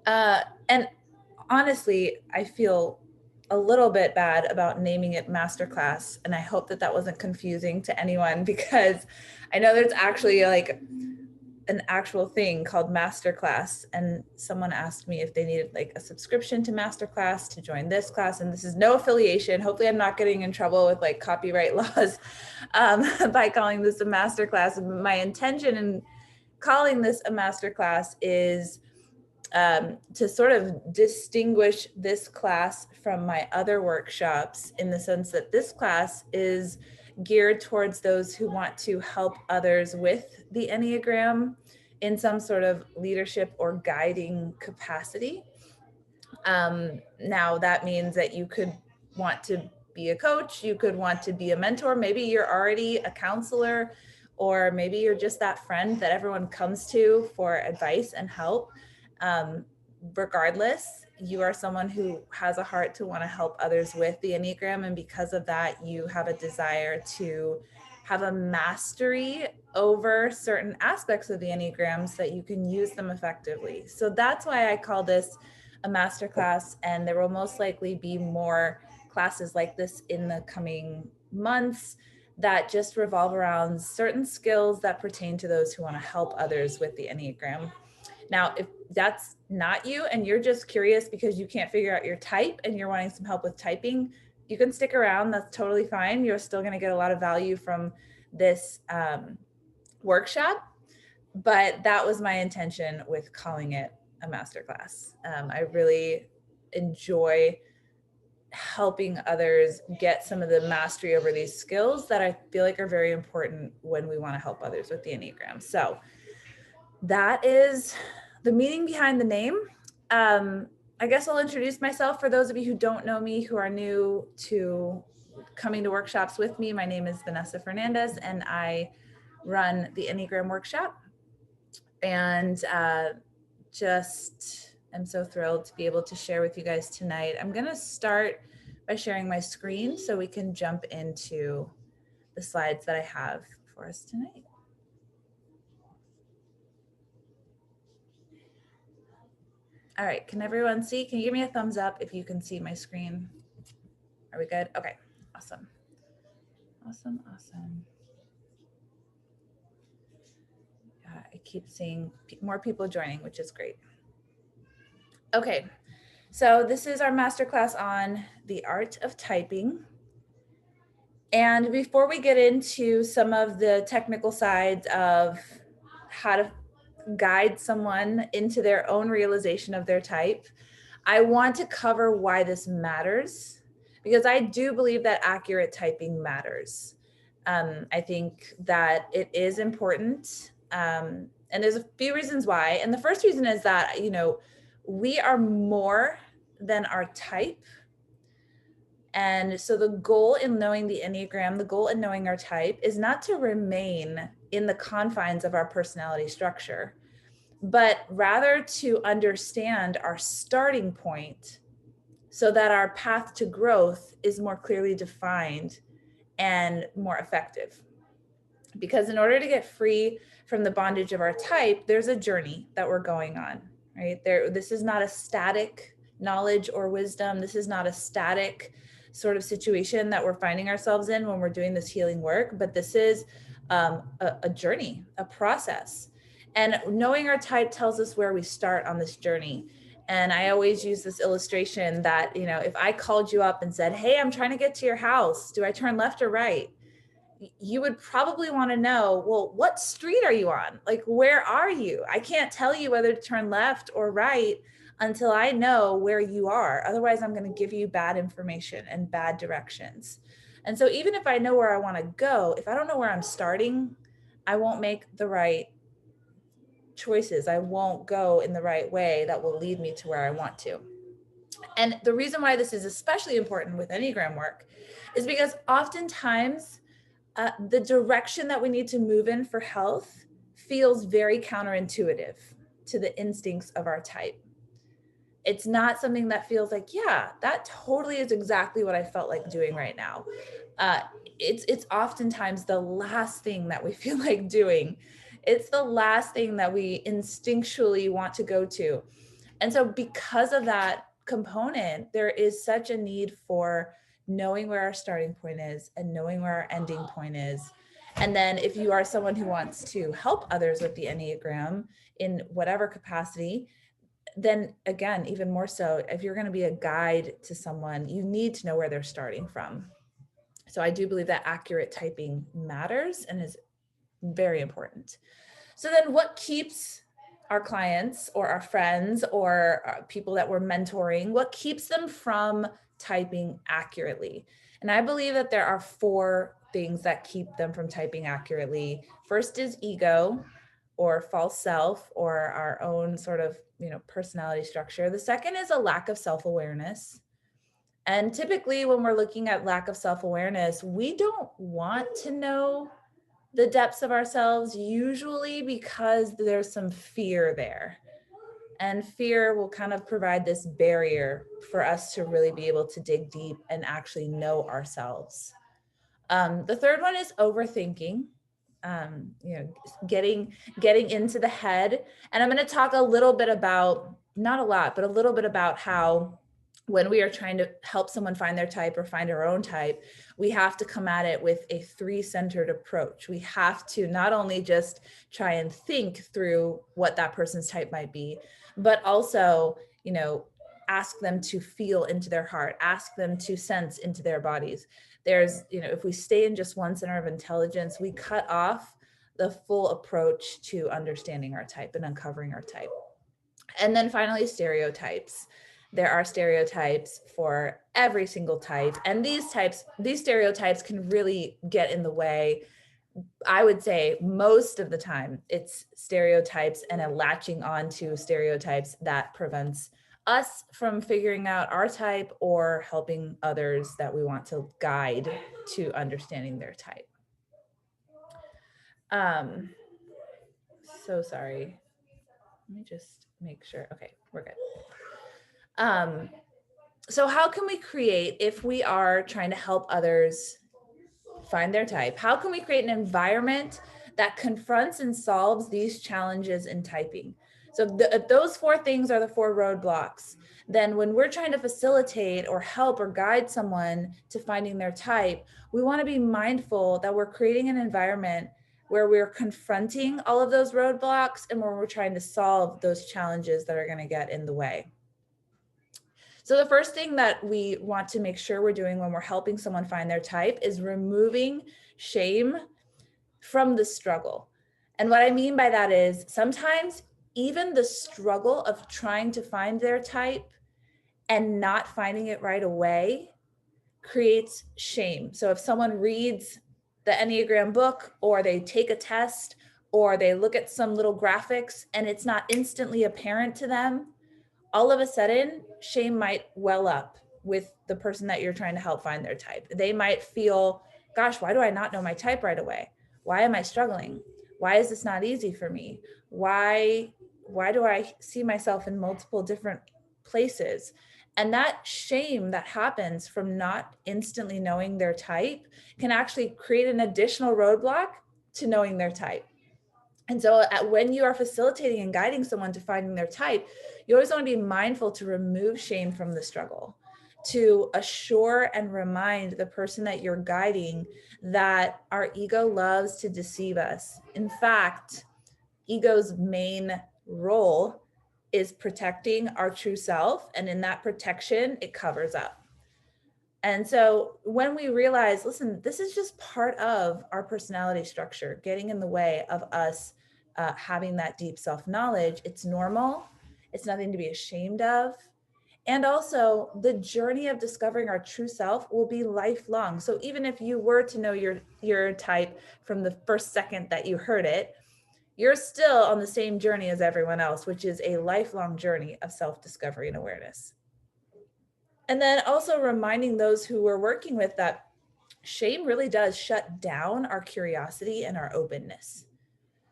And honestly, I feel a little bit bad about naming it masterclass. And I hope that that wasn't confusing to anyone, because I know there's actually like an actual thing called masterclass. And someone asked me if they needed like a subscription to masterclass to join this class. And this is no affiliation. Hopefully I'm not getting in trouble with like copyright laws by calling this a masterclass. My intention in calling this a masterclass is to sort of distinguish this class from my other workshops, in the sense that this class is geared towards those who want to help others with the Enneagram in some sort of leadership or guiding capacity. Now that means that you could want to be a coach, you could want to be a mentor, maybe you're already a counselor, or maybe you're just that friend that everyone comes to for advice and help. Regardless, you are someone who has a heart to want to help others with the Enneagram. And because of that, you have a desire to have a mastery over certain aspects of the Enneagram so that you can use them effectively. So that's why I call this a masterclass. And there will most likely be more classes like this in the coming months that just revolve around certain skills that pertain to those who want to help others with the Enneagram. Now, if that's not you and you're just curious because you can't figure out your type and you're wanting some help with typing, you can stick around. That's totally fine. You're still going to get a lot of value from this workshop. But that was my intention with calling it a masterclass. I really enjoy helping others get some of the mastery over these skills that I feel like are very important when we want to help others with the Enneagram. So that is the meaning behind the name. I guess I'll introduce myself for those of you who don't know me, who are new to coming to workshops with me. My name is Vanessa Fernandez, and I run the Enneagram workshop. And just am so thrilled to be able to share with you guys tonight. I'm going to start by sharing my screen so we can jump into the slides that I have for us tonight. All right, can everyone see? Can you give me a thumbs up if you can see my screen? Are we good? Okay, awesome. Awesome, awesome. I keep seeing more people joining, which is great. Okay, so this is our masterclass on the art of typing. And before we get into some of the technical sides of how to guide someone into their own realization of their type, I want to cover why this matters, because I do believe that accurate typing matters. I think that it is important. And there's a few reasons why. And the first reason is that, you know, we are more than our type. And so the goal in knowing the Enneagram, the goal in knowing our type, is not to remain in the confines of our personality structure, but rather to understand our starting point so that our path to growth is more clearly defined and more effective. Because in order to get free from the bondage of our type, there's a journey that we're going on, right? This is not a static knowledge or wisdom. This is not a static sort of situation that we're finding ourselves in when we're doing this healing work, but this is a journey, a process. And knowing our type tells us where we start on this journey. And I always use this illustration that, you know, if I called you up and said, hey, I'm trying to get to your house, do I turn left or right? You would probably want to know, well, what street are you on? Like, where are you? I can't tell you whether to turn left or right until I know where you are. Otherwise, I'm going to give you bad information and bad directions. And so even if I know where I want to go, if I don't know where I'm starting, I won't make the right choices. I won't go in the right way that will lead me to where I want to. And the reason why this is especially important with Enneagram work is because oftentimes the direction that we need to move in for health feels very counterintuitive to the instincts of our type. It's not something that feels like, yeah, that totally is exactly what I felt like doing right now. It's oftentimes the last thing that we feel like doing. It's the last thing that we instinctually want to go to. And so because of that component, there is such a need for knowing where our starting point is and knowing where our ending point is. And then if you are someone who wants to help others with the Enneagram in whatever capacity, then again, even more so, if you're going to be a guide to someone, you need to know where they're starting from. So I do believe that accurate typing matters and is very important. So then what keeps our clients or our friends or people that we're mentoring, what keeps them from typing accurately? And I believe that there are 4 things that keep them from typing accurately. First is ego or false self or our own sort of, personality structure. The second is a lack of self-awareness. And typically when we're looking at lack of self-awareness, we don't want to know the depths of ourselves, usually because there's some fear there. And fear will kind of provide this barrier for us to really be able to dig deep and actually know ourselves. The third one is overthinking, getting into the head. And I'm going to talk a little bit about, not a lot, but a little bit about how when we are trying to help someone find their type or find our own type, we have to come at it with a 3-centered approach. We have to not only just try and think through what that person's type might be, but also, ask them to feel into their heart, ask them to sense into their bodies. There's, if we stay in just one center of intelligence, we cut off the full approach to understanding our type and uncovering our type. And then finally, stereotypes. There are stereotypes for every single type. And these stereotypes can really get in the way. I would say most of the time it's stereotypes and a latching on to stereotypes that prevents us from figuring out our type or helping others that we want to guide to understanding their type. So sorry. Let me just make sure. Okay, we're good. So how can we create, if we are trying to help others find their type, how can we create an environment that confronts and solves these challenges in typing? So those 4 things are the 4 roadblocks. Then when we're trying to facilitate or help or guide someone to finding their type, we want to be mindful that we're creating an environment where we're confronting all of those roadblocks and where we're trying to solve those challenges that are going to get in the way. So the first thing that we want to make sure we're doing when we're helping someone find their type is removing shame from the struggle. And what I mean by that is sometimes even the struggle of trying to find their type and not finding it right away creates shame. So if someone reads the Enneagram book or they take a test or they look at some little graphics and it's not instantly apparent to them, all of a sudden, shame might well up with the person that you're trying to help find their type. They might feel, gosh, why do I not know my type right away? Why am I struggling? Why is this not easy for me? Why do I see myself in multiple different places? And that shame that happens from not instantly knowing their type can actually create an additional roadblock to knowing their type. And so when you are facilitating and guiding someone to finding their type, you always want to be mindful to remove shame from the struggle, to assure and remind the person that you're guiding that our ego loves to deceive us. In fact, ego's main role is protecting our true self. And in that protection, it covers up. And so when we realize, listen, this is just part of our personality structure, getting in the way of us having that deep self-knowledge, it's normal. It's nothing to be ashamed of. And also the journey of discovering our true self will be lifelong. So even if you were to know your type from the first second that you heard it, you're still on the same journey as everyone else, which is a lifelong journey of self-discovery and awareness. And then also reminding those who we're working with that shame really does shut down our curiosity and our openness.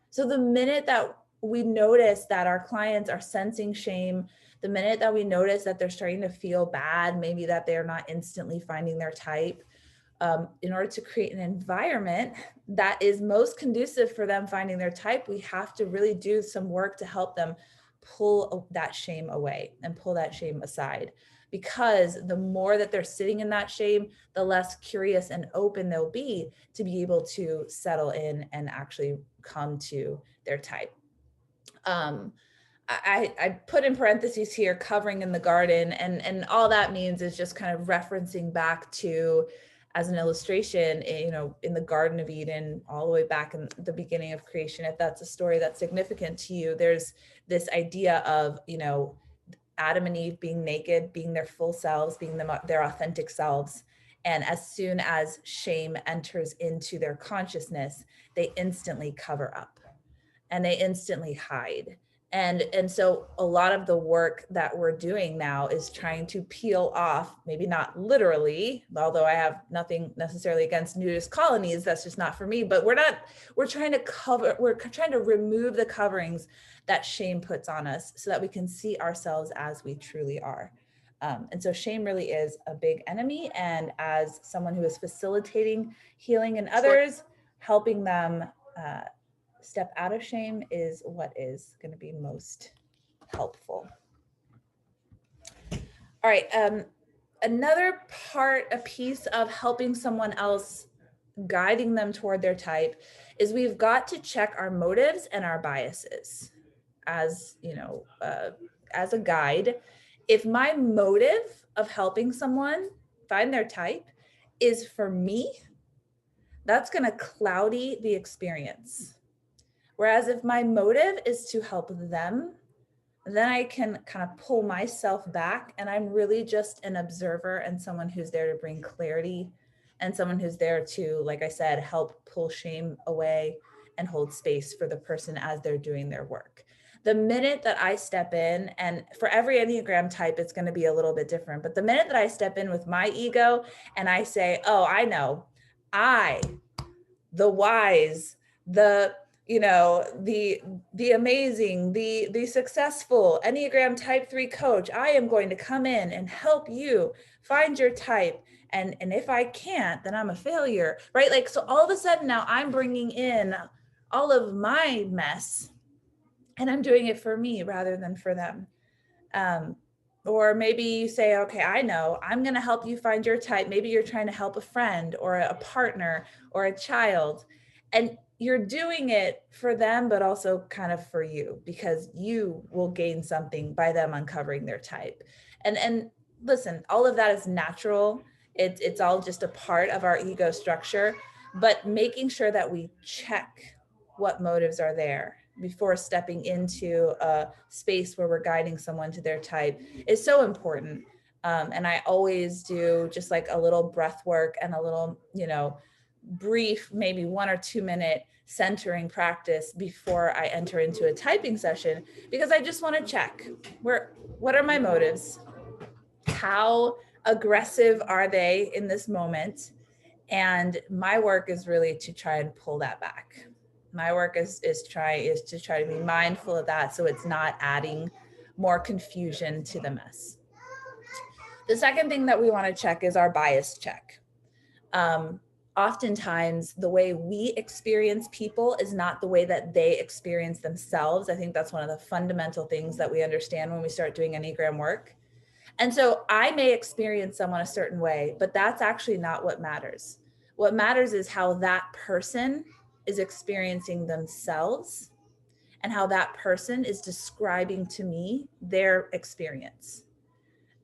So the minute that we notice that our clients are sensing shame, the minute that we notice that they're starting to feel bad, maybe that they're not instantly finding their type, in order to create an environment that is most conducive for them finding their type, we have to really do some work to help them pull that shame away and pull that shame aside. Because the more that they're sitting in that shame, the less curious and open they'll be to be able to settle in and actually come to their type. I put in parentheses here, covering in the garden, and all that means is just kind of referencing back to, as an illustration, in the Garden of Eden, all the way back in the beginning of creation. If that's a story that's significant to you, there's this idea of, Adam and Eve being naked, being their full selves, being their authentic selves. And as soon as shame enters into their consciousness, they instantly cover up and they instantly hide. And so a lot of the work that we're doing now is trying to peel off, maybe not literally, although I have nothing necessarily against nudist colonies, that's just not for me, but we're trying to remove the coverings that shame puts on us so that we can see ourselves as we truly are. And so shame really is a big enemy. And as someone who is facilitating healing in others, helping them step out of shame is what is going to be most helpful. All right. Another a piece of helping someone else, guiding them toward their type, is we've got to check our motives and our biases. As a guide, if my motive of helping someone find their type is for me, that's going to cloudy the experience. Whereas if my motive is to help them, then I can kind of pull myself back, and I'm really just an observer and someone who's there to bring clarity, and someone who's there to, like I said, help pull shame away and hold space for the person as they're doing their work. The minute that I step in, and for every Enneagram type, it's going to be a little bit different, but the minute that I step in with my ego and I say, oh, I know, the wise, the amazing, the successful Enneagram type 3 coach, I am going to come in and help you find your type. And if I can't, then I'm a failure, right? Like, so all of a sudden now I'm bringing in all of my mess, and I'm doing it for me rather than for them. Or maybe you say, okay, I know, I'm going to help you find your type. Maybe you're trying to help a friend or a partner or a child, and you're doing it for them, but also kind of for you, because you will gain something by them uncovering their type. And listen, all of that is natural. It's all just a part of our ego structure, but making sure that we check what motives are there before stepping into a space where we're guiding someone to their type is so important. And I always do just like a little breath work and a little, brief, maybe 1 or 2 minute centering practice before I enter into a typing session, because I just want to check what are my motives? How aggressive are they in this moment? And my work is really to try and pull that back. My work is to try to be mindful of that, so it's not adding more confusion to the mess. The second thing that we want to check is our bias check. Oftentimes, the way we experience people is not the way that they experience themselves. I think that's one of the fundamental things that we understand when we start doing Enneagram work. And so I may experience someone a certain way, but that's actually not what matters. What matters is how that person is experiencing themselves and how that person is describing to me their experience.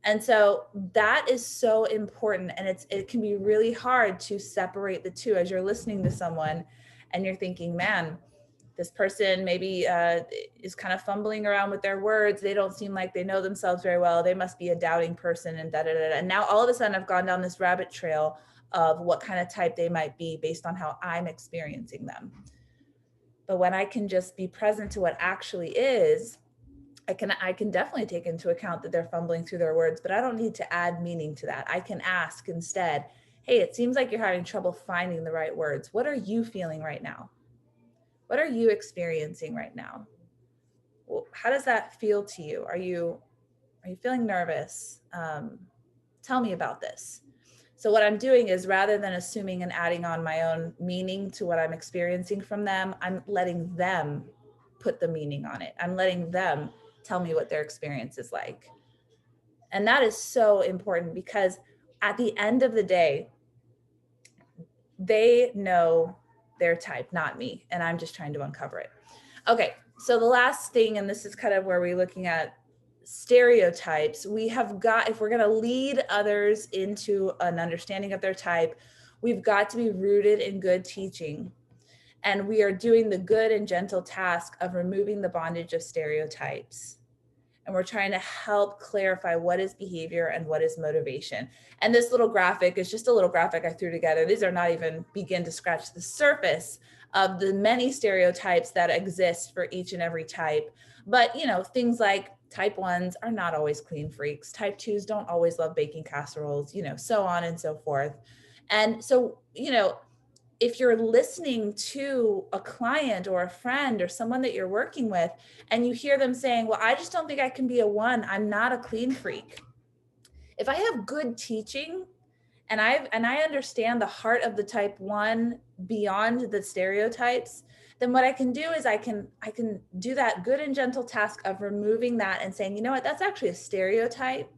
And so that is so important. And it can be really hard to separate the two as you're listening to someone and you're thinking, man, this person maybe is kind of fumbling around with their words. They don't seem like they know themselves very well. They must be a doubting person and da-da-da-da. And now all of a sudden I've gone down this rabbit trail of what kind of type they might be based on how I'm experiencing them. But when I can just be present to what actually is, I can definitely take into account that they're fumbling through their words, but I don't need to add meaning to that. I can ask instead, hey, it seems like you're having trouble finding the right words. What are you feeling right now? What are you experiencing right now? Well, how does that feel to you? Are you feeling nervous? Tell me about this. So what I'm doing is, rather than assuming and adding on my own meaning to what I'm experiencing from them, I'm letting them put the meaning on it. I'm letting them tell me what their experience is like. And that is so important because at the end of the day, they know their type, not me. And I'm just trying to uncover it. Okay, so the last thing, and this is kind of where we're looking at stereotypes, we have got, if we're going to lead others into an understanding of their type, we've got to be rooted in good teaching. And we are doing the good and gentle task of removing the bondage of stereotypes. And we're trying to help clarify what is behavior and what is motivation. And this little graphic is just a little graphic I threw together. These are not even begin to scratch the surface of the many stereotypes that exist for each and every type. But, you know, things like type 1s are not always clean freaks. Type 2s don't always love baking casseroles, you know, so on and so forth. And so, you know, if you're listening to a client or a friend or someone that you're working with and you hear them saying, well, I just don't think I can be a 1, I'm not a clean freak. If I have good teaching and I understand the heart of the type 1 beyond the stereotypes, then what I can do is I can do that good and gentle task of removing that and saying, you know what, that's actually a stereotype.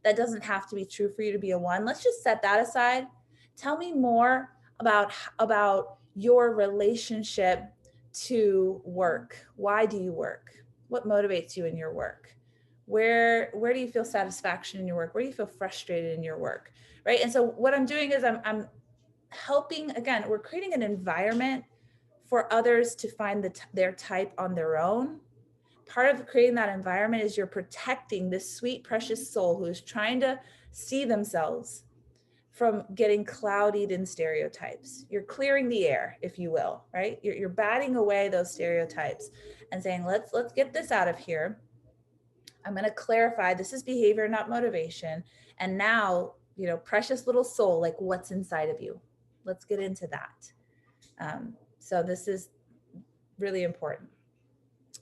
That doesn't have to be true for you to be a 1. Let's just set that aside. Tell me more about your relationship to work. Why do you work? What motivates you in your work? Where do you feel satisfaction in your work? Where do you feel frustrated in your work? Right? And so what I'm doing is I'm helping, again, we're creating an environment for others to find their type on their own. Part of creating that environment is you're protecting this sweet, precious soul who is trying to see themselves from getting clouded in stereotypes. You're clearing the air, if you will, right? You're batting away those stereotypes and saying, let's get this out of here. I'm going to clarify this is behavior, not motivation. And now, you know, precious little soul, like what's inside of you? Let's get into that. So this is really important.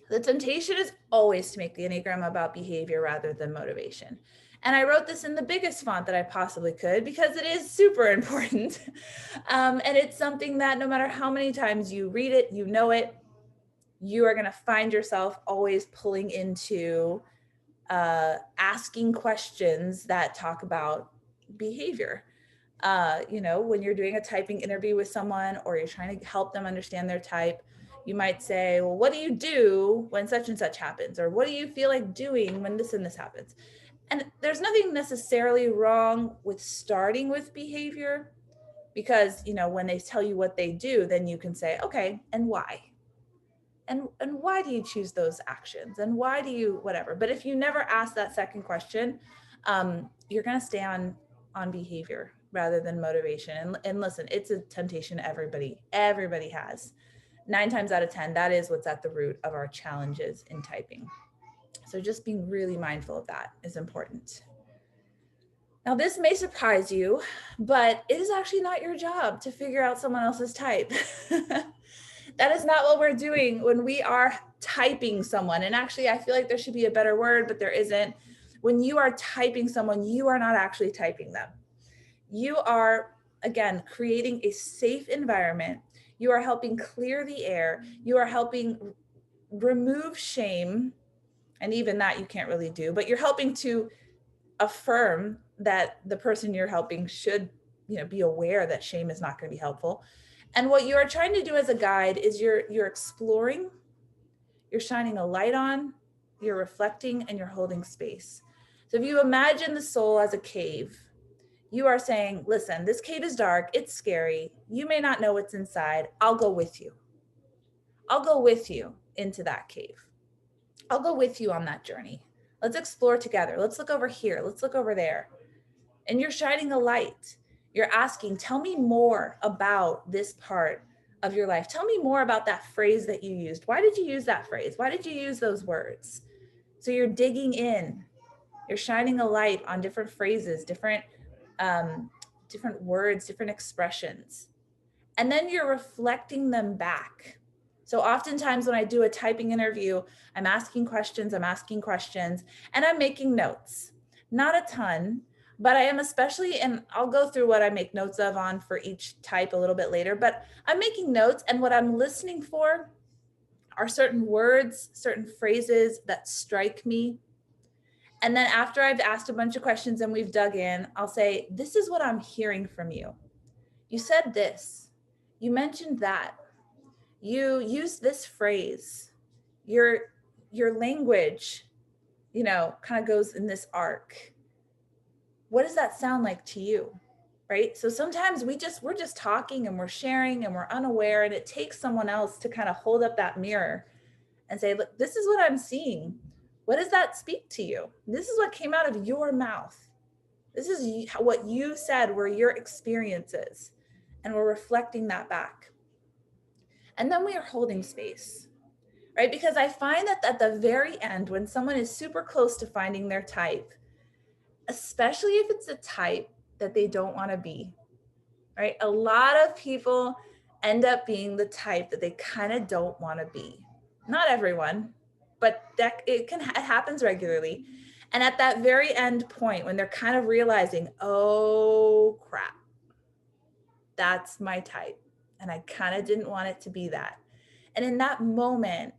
The temptation is always to make the Enneagram about behavior rather than motivation. And I wrote this in the biggest font that I possibly could because it is super important. And it's something that no matter how many times you read it, you know it, you are going to find yourself always pulling into asking questions that talk about behavior. You know, when you're doing a typing interview with someone or you're trying to help them understand their type, you might say, well, what do you do when such and such happens? Or what do you feel like doing when this and this happens? And there's nothing necessarily wrong with starting with behavior because, you know, when they tell you what they do, then you can say, okay, and why? And why do you choose those actions? And why do you, whatever. But if you never ask that second question, you're going to stay on behavior rather than motivation. And listen, it's a temptation everybody has. 9 times out of 10, that is what's at the root of our challenges in typing. So just being really mindful of that is important. Now, this may surprise you, but it is actually not your job to figure out someone else's type. That is not what we're doing when we are typing someone. And actually, I feel like there should be a better word, but there isn't. When you are typing someone, you are not actually typing them. You are, again, creating a safe environment. You are helping clear the air. You are helping remove shame. And even that you can't really do, but you're helping to affirm that the person you're helping should, you know, be aware that shame is not going to be helpful. And what you are trying to do as a guide is you're exploring, you're shining a light on, you're reflecting, and you're holding space. So if you imagine the soul as a cave, you are saying, listen, this cave is dark, it's scary. You may not know what's inside. I'll go with you. I'll go with you into that cave. I'll go with you on that journey. Let's explore together. Let's look over here. Let's look over there. And you're shining a light. You're asking, tell me more about this part of your life. Tell me more about that phrase that you used. Why did you use that phrase? Why did you use those words? So you're digging in. You're shining a light on different phrases, different words, different expressions. And then you're reflecting them back. So oftentimes when I do a typing interview, I'm asking questions, and I'm making notes. Not a ton, but I am especially, and I'll go through what I make notes of on for each type a little bit later, but I'm making notes, and what I'm listening for are certain words, certain phrases that strike me. And then after I've asked a bunch of questions and we've dug in, I'll say, this is what I'm hearing from you. You said this, you mentioned that, you used this phrase, your language, you know, kind of goes in this arc. What does that sound like to you? Right? So sometimes we're just talking and we're sharing and we're unaware, and it takes someone else to kind of hold up that mirror and say, look, this is what I'm seeing. What does that speak to you? This is what came out of your mouth. This is what you said were your experiences. And we're reflecting that back. And then we are holding space, right? Because I find that at the very end, when someone is super close to finding their type, especially if it's a type that they don't want to be, right? A lot of people end up being the type that they kind of don't want to be. Not everyone, but it happens regularly. And at that very end point, when they're kind of realizing, oh crap, that's my type, and I kind of didn't want it to be that. And in that moment,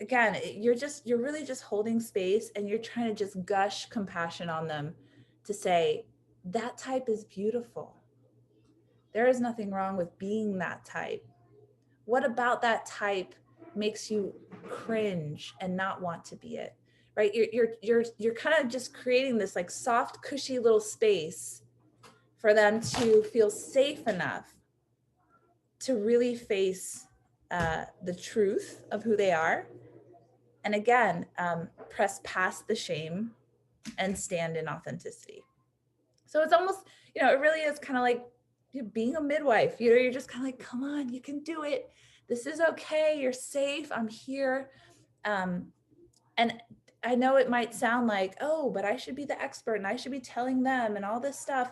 again, you're really just holding space, and you're trying to just gush compassion on them to say, that type is beautiful. There is nothing wrong with being that type. What about that type makes you cringe and not want to be it? Right? You're kind of just creating this like soft, cushy little space for them to feel safe enough to really face the truth of who they are. And again, press past the shame and stand in authenticity. So it's almost, you know, it really is kind of like being a midwife. You know, you're just kind of like, come on, you can do it. This is okay. You're safe. I'm here. And I know it might sound like, oh, but I should be the expert and I should be telling them and all this stuff.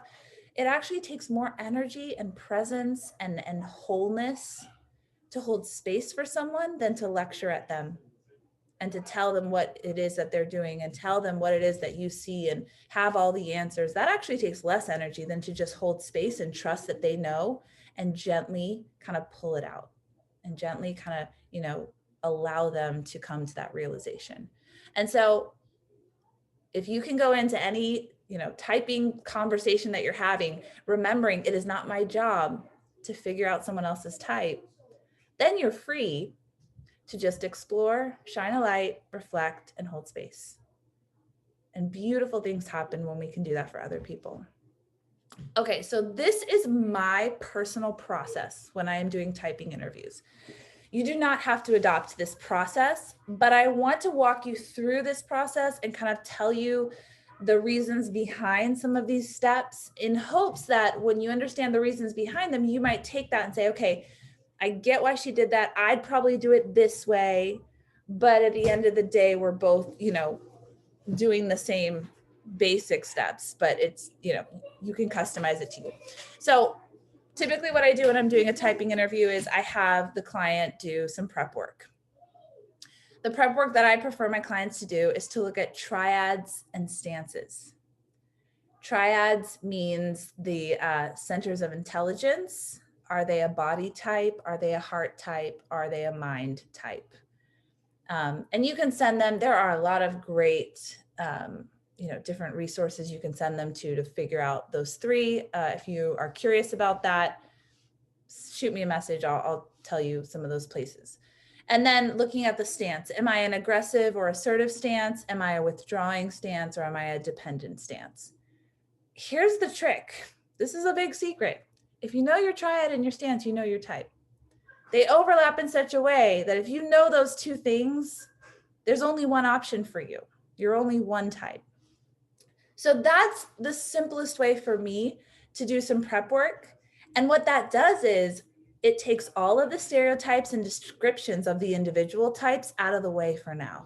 It actually takes more energy and presence and wholeness to hold space for someone than to lecture at them and to tell them what it is that they're doing and tell them what it is that you see and have all the answers. That actually takes less energy than to just hold space and trust that they know, and gently kind of pull it out and gently kind of, you know, allow them to come to that realization. And so if you can go into any, you know, typing conversation that you're having, remembering it is not my job to figure out someone else's type, then you're free to just explore, shine a light, reflect, and hold space. And beautiful things happen when we can do that for other people. Okay, so this is my personal process when I am doing typing interviews. You do not have to adopt this process, but I want to walk you through this process and kind of tell you the reasons behind some of these steps, in hopes that when you understand the reasons behind them, you might take that and say, okay, I get why she did that. I'd probably do it this way, but at the end of the day, we're both, you know, doing the same basic steps, but it's, you know, you can customize it to you. So typically what I do when I'm doing a typing interview is I have the client do some prep work. The prep work that I prefer my clients to do is to look at triads and stances. Triads means the centers of intelligence. Are they a body type? Are they a heart type? Are they a mind type? And you can send them, there are a lot of great, you know, different resources you can send them to figure out those three. If you are curious about that, shoot me a message. I'll tell you some of those places. And then looking at the stance, am I an aggressive or assertive stance? Am I a withdrawing stance, or am I a dependent stance? Here's the trick. This is a big secret. If you know your triad and your stance, you know your type. They overlap in such a way that if you know those two things, there's only one option for you. You're only one type. So that's the simplest way for me to do some prep work. And what that does is it takes all of the stereotypes and descriptions of the individual types out of the way for now,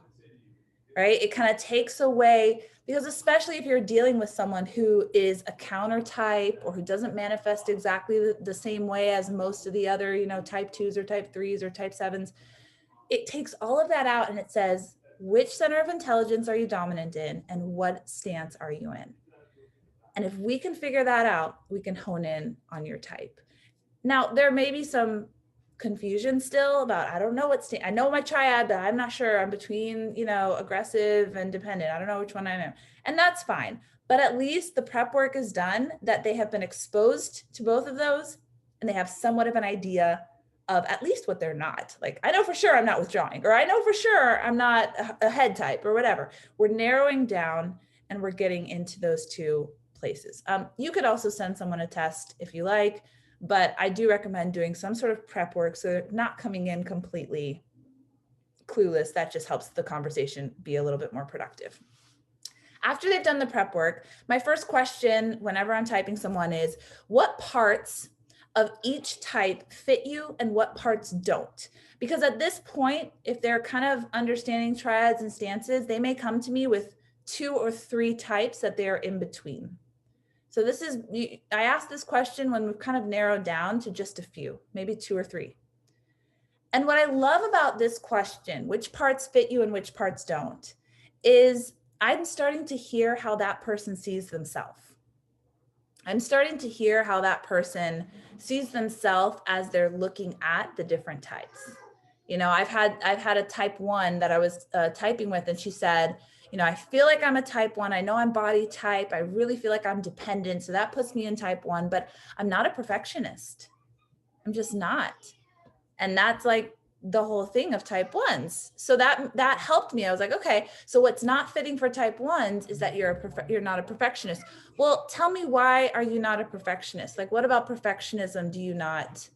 right? It kind of takes away, because especially if you're dealing with someone who is a counter type or who doesn't manifest exactly the same way as most of the other, you know, type 2s or type 3s or type 7s, it takes all of that out and it says, which center of intelligence are you dominant in and what stance are you in? And if we can figure that out, we can hone in on your type. Now, there may be some confusion still about, I don't know I know my triad, but I'm not sure. I'm between, aggressive and dependent. I don't know which one I am. And that's fine. But at least the prep work is done, that they have been exposed to both of those and they have somewhat of an idea of at least what they're not. Like, I know for sure I'm not withdrawing, or I know for sure I'm not a head type or whatever. We're narrowing down and we're getting into those two places. You could also send someone a test if you like, but I do recommend doing some sort of prep work so they're not coming in completely clueless. That just helps the conversation be a little bit more productive. After they've done the prep work, my first question whenever I'm typing someone is, what parts of each type fit you and what parts don't? Because at this point, if they're kind of understanding triads and stances, they may come to me with 2 or 3 types that they're in between. So I asked this question when we've kind of narrowed down to just a few, maybe 2 or 3. And what I love about this question, which parts fit you and which parts don't, is I'm starting to hear how that person sees themselves. I'm starting to hear how that person sees themselves as they're looking at the different types. I've had a type 1 that I was typing with, and she said, I feel like I'm a type 1. I know I'm body type. I really feel like I'm dependent. So that puts me in type 1, but I'm not a perfectionist. I'm just not. And that's like the whole thing of type 1s. So that helped me. I was like, okay, so what's not fitting for type 1s is that you're not a perfectionist. Well, tell me, why are you not a perfectionist? Like, what about perfectionism do you not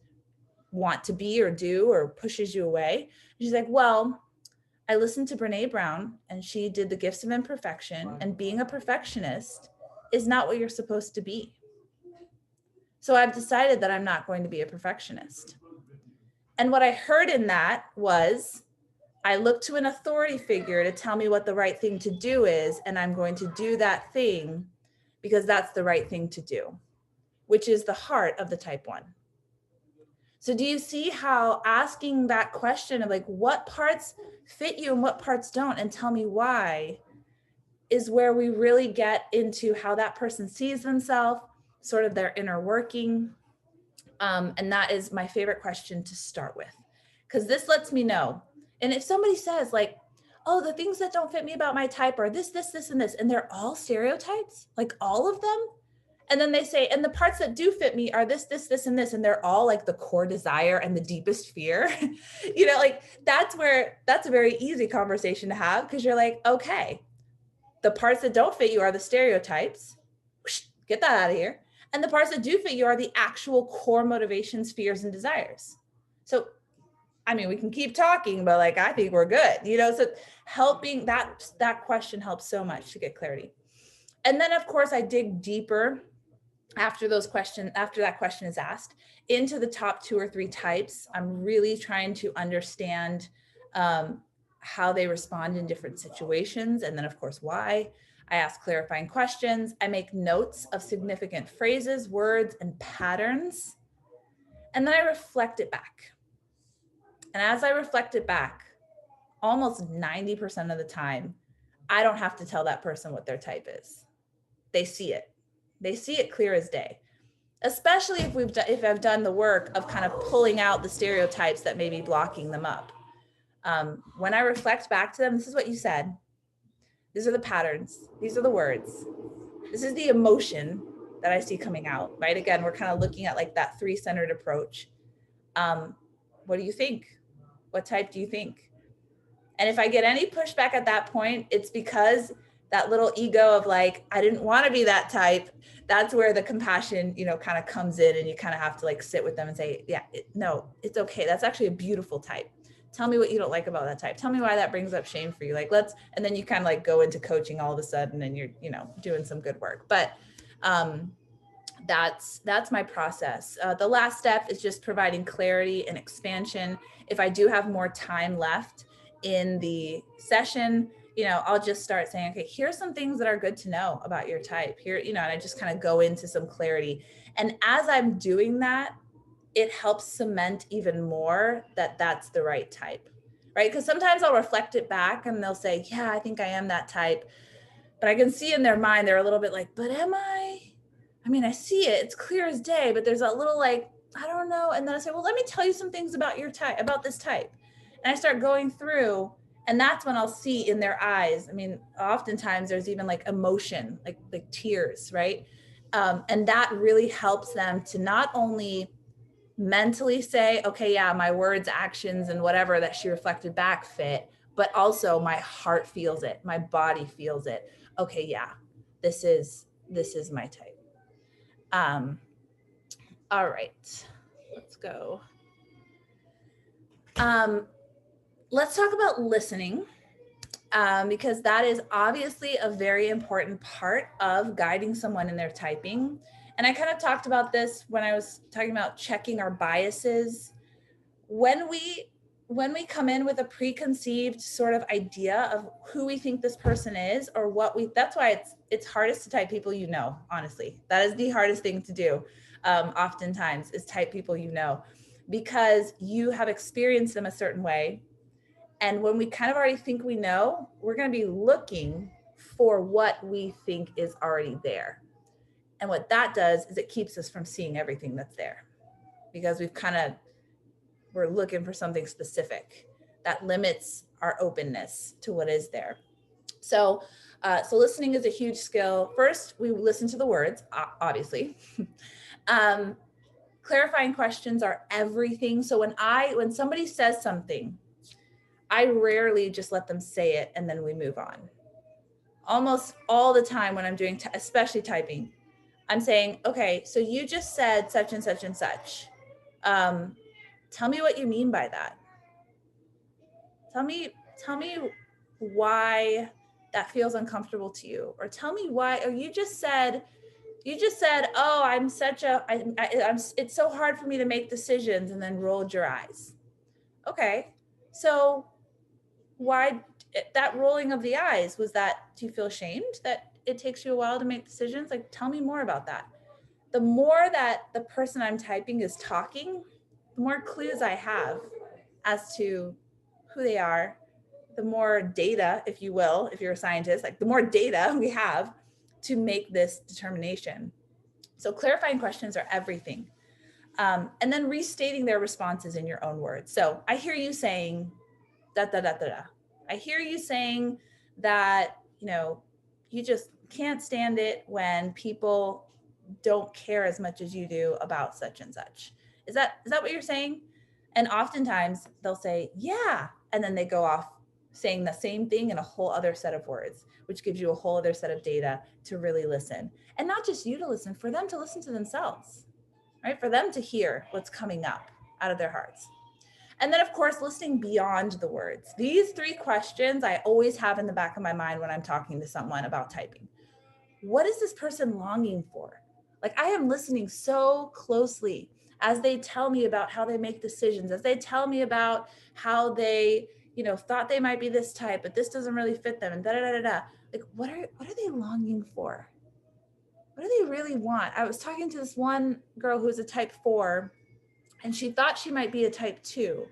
want to be or do or pushes you away? And she's like, well, I listened to Brene Brown and she did the gifts of imperfection, and being a perfectionist is not what you're supposed to be. So I've decided that I'm not going to be a perfectionist. And what I heard in that was, I look to an authority figure to tell me what the right thing to do is, and I'm going to do that thing because that's the right thing to do, which is the heart of the type 1. So do you see how asking that question of like, what parts fit you and what parts don't, and tell me why, is where we really get into how that person sees themselves, sort of their inner working. And that is my favorite question to start with, because this lets me know. And if somebody says like, oh, the things that don't fit me about my type are this, this, this, and this, and they're all stereotypes, like all of them. And then they say, and the parts that do fit me are this, this, this, and this. And they're all like the core desire and the deepest fear. Like that's a very easy conversation to have, because you're like, okay, the parts that don't fit you are the stereotypes. Get that out of here. And the parts that do fit you are the actual core motivations, fears, and desires. So, I mean, we can keep talking, but like, I think we're good, so helping that question helps so much to get clarity. And then of course I dig deeper after that question is asked into the top 2 or 3 types. I'm really trying to understand how they respond in different situations. And then of course, why. I ask clarifying questions. I make notes of significant phrases, words, and patterns. And then I reflect it back. And as I reflect it back, almost 90% of the time, I don't have to tell that person what their type is. They see it. They see it clear as day, especially if I've done the work of kind of pulling out the stereotypes that may be blocking them up. When I reflect back to them, this is what you said. These are the patterns. These are the words. This is the emotion that I see coming out, right? Again, we're kind of looking at like that 3-centered approach. What do you think? What type do you think? And if I get any pushback at that point, it's because that little ego of like, I didn't want to be that type. That's where the compassion, kind of comes in, and you kind of have to like sit with them and say, yeah, no, it's okay. That's actually a beautiful type. Tell me what you don't like about that type. Tell me why that brings up shame for you. Like, and then you kind of like go into coaching all of a sudden, and you're, doing some good work. But that's my process. The last step is just providing clarity and expansion. If I do have more time left in the session, I'll just start saying, okay, here's some things that are good to know about your type here, and I just kind of go into some clarity. And as I'm doing that, it helps cement even more that that's the right type, right? Because sometimes I'll reflect it back and they'll say, yeah, I think I am that type. But I can see in their mind, they're a little bit like, but am I? I mean, I see it, it's clear as day, but there's a little like, I don't know. And then I say, well, let me tell you some things about your type, about this type. And I start going through, and that's when I'll see in their eyes. I mean, oftentimes there's even like emotion, like tears, right? And that really helps them to not only mentally say, okay, yeah, my words, actions, and whatever that she reflected back fit, but also my heart feels it, my body feels it. Okay, yeah, this is my type. All right, let's go. Let's talk about listening, because that is obviously a very important part of guiding someone in their typing. And I kind of talked about this when I was talking about checking our biases. When we come in with a preconceived sort of idea of who we think this person is, or what we, that's why it's hardest to type people you know, honestly. That is the hardest thing to do, oftentimes, is type people you know, because you have experienced them a certain way. And when we kind of already think we know, we're going to be looking for what we think is already there. And what that does is it keeps us from seeing everything that's there, because we're looking for something specific that limits our openness to what is there. So, so listening is a huge skill. First, we listen to the words, obviously. Clarifying questions are everything. So when somebody says something, I rarely just let them say it and then we move on. Almost all the time when I'm doing, especially typing, I'm saying, okay, so you just said such and such and such. Tell me what you mean by that. Tell me why that feels uncomfortable to you, or tell me why. Or you just said, oh, I'm it's so hard for me to make decisions, and then rolled your eyes. Okay, so why that rolling of the eyes? Was that, do you feel ashamed that it takes you a while to make decisions? Like, tell me more about that. The more that the person I'm typing is talking, the more clues I have as to who they are, the more data, if you will, if you're a scientist, like the more data we have to make this determination. So clarifying questions are everything. And then restating their responses in your own words. So I hear you saying da da da da da. I hear you saying that, you just can't stand it when people don't care as much as you do about such and such. Is that what you're saying? And oftentimes they'll say, yeah. And then they go off saying the same thing in a whole other set of words, which gives you a whole other set of data to really listen. And not just you to listen, for them to listen to themselves, right? For them to hear what's coming up out of their hearts. And then, of course, listening beyond the words. These 3 questions I always have in the back of my mind when I'm talking to someone about typing. What is this person longing for? Like, I am listening so closely as they tell me about how they make decisions, as they tell me about how they, thought they might be this type, but this doesn't really fit them, and da da da da. Like, what are they longing for? What do they really want? I was talking to this one girl who was a type 4, and she thought she might be a type 2.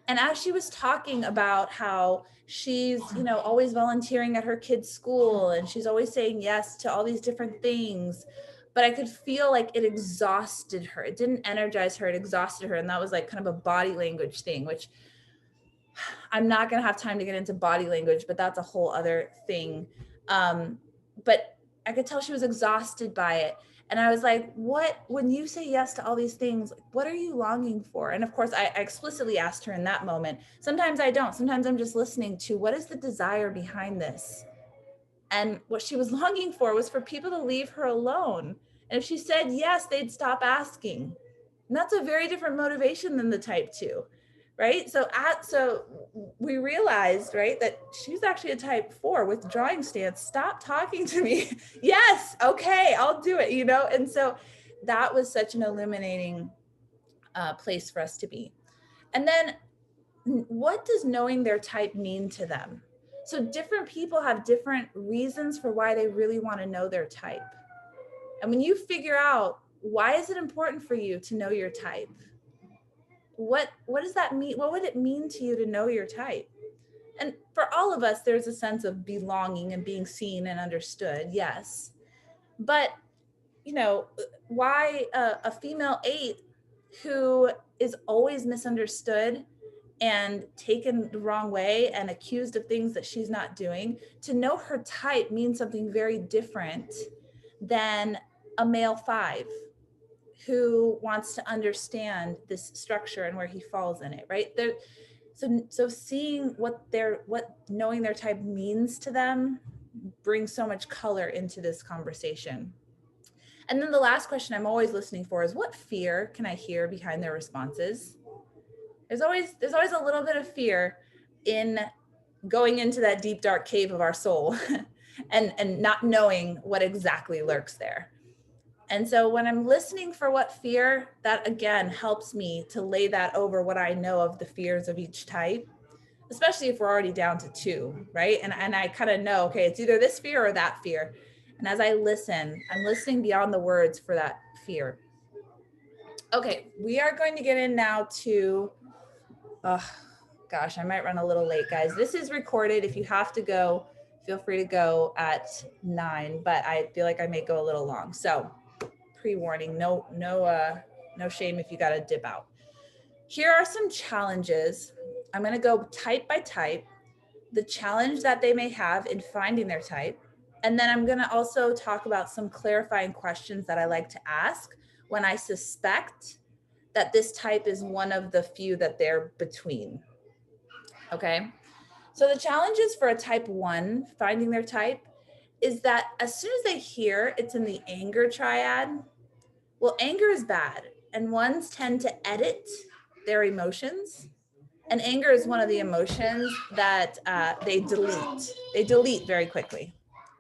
And as she was talking about how she's, always volunteering at her kid's school, and she's always saying yes to all these different things, but I could feel like it exhausted her. It didn't energize her, it exhausted her. And that was like kind of a body language thing, which I'm not going to have time to get into body language, but that's a whole other thing. But I could tell she was exhausted by it. And I was like, when you say yes to all these things, what are you longing for? And of course, I explicitly asked her in that moment. Sometimes I don't. Sometimes I'm just listening to, what is the desire behind this? And what she was longing for was for people to leave her alone. And if she said yes, they'd stop asking. And that's a very different motivation than the type 2. Right. So we realized, right, that she's actually a type 4 withdrawing stance. Stop talking to me. Yes. Okay. I'll do it, And so that was such an illuminating place for us to be. And then, what does knowing their type mean to them? So different people have different reasons for why they really want to know their type. And when you figure out, why is it important for you to know your type? What does that mean? What would it mean to you to know your type? And for all of us, there's a sense of belonging and being seen and understood. Yes. But, why a female 8 who is always misunderstood and taken the wrong way and accused of things that she's not doing, to know her type means something very different than a male 5 who wants to understand this structure and where he falls in it, right? So seeing what knowing their type means to them brings so much color into this conversation. And then the last question I'm always listening for is, what fear can I hear behind their responses? There's always a little bit of fear in going into that deep, dark cave of our soul and not knowing what exactly lurks there. And so when I'm listening for what fear, that again helps me to lay that over what I know of the fears of each type, especially if we're already down to 2, right? And I kind of know, okay, it's either this fear or that fear. And as I listen, I'm listening beyond the words for that fear. Okay, we are going to get in now to, gosh, I might run a little late, guys. This is recorded. If you have to go, feel free to go at 9, but I feel like I may go a little long. So pre-warning, no shame if you got to dip out. Here are some challenges. I'm going to go type by type, the challenge that they may have in finding their type. And then I'm going to also talk about some clarifying questions that I like to ask when I suspect that this type is one of the few that they're between. Okay. So the challenges for a type 1 finding their type is that as soon as they hear it's in the anger triad, well, anger is bad, and 1s tend to edit their emotions. And anger is one of the emotions that they delete. They delete very quickly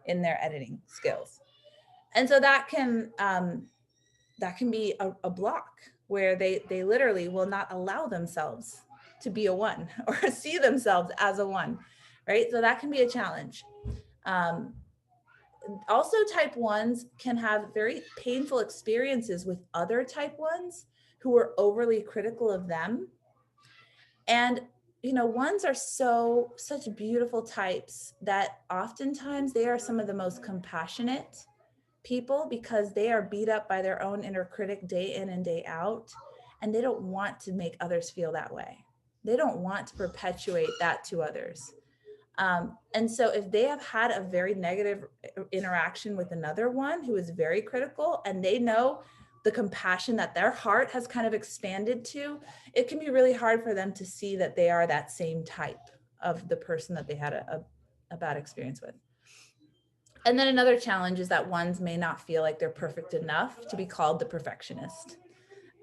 in their editing skills. And so that can be a block where they literally will not allow themselves to be a 1 or see themselves as a 1, right? So that can be a challenge. Also, type 1s can have very painful experiences with other type 1s who are overly critical of them. And, 1s are such beautiful types that oftentimes they are some of the most compassionate people because they are beat up by their own inner critic day in and day out. And they don't want to make others feel that way. They don't want to perpetuate that to others. And so if they have had a very negative interaction with another 1 who is very critical, and they know the compassion that their heart has kind of expanded to, it can be really hard for them to see that they are that same type of the person that they had a bad experience with. And then another challenge is that 1s may not feel like they're perfect enough to be called the perfectionist.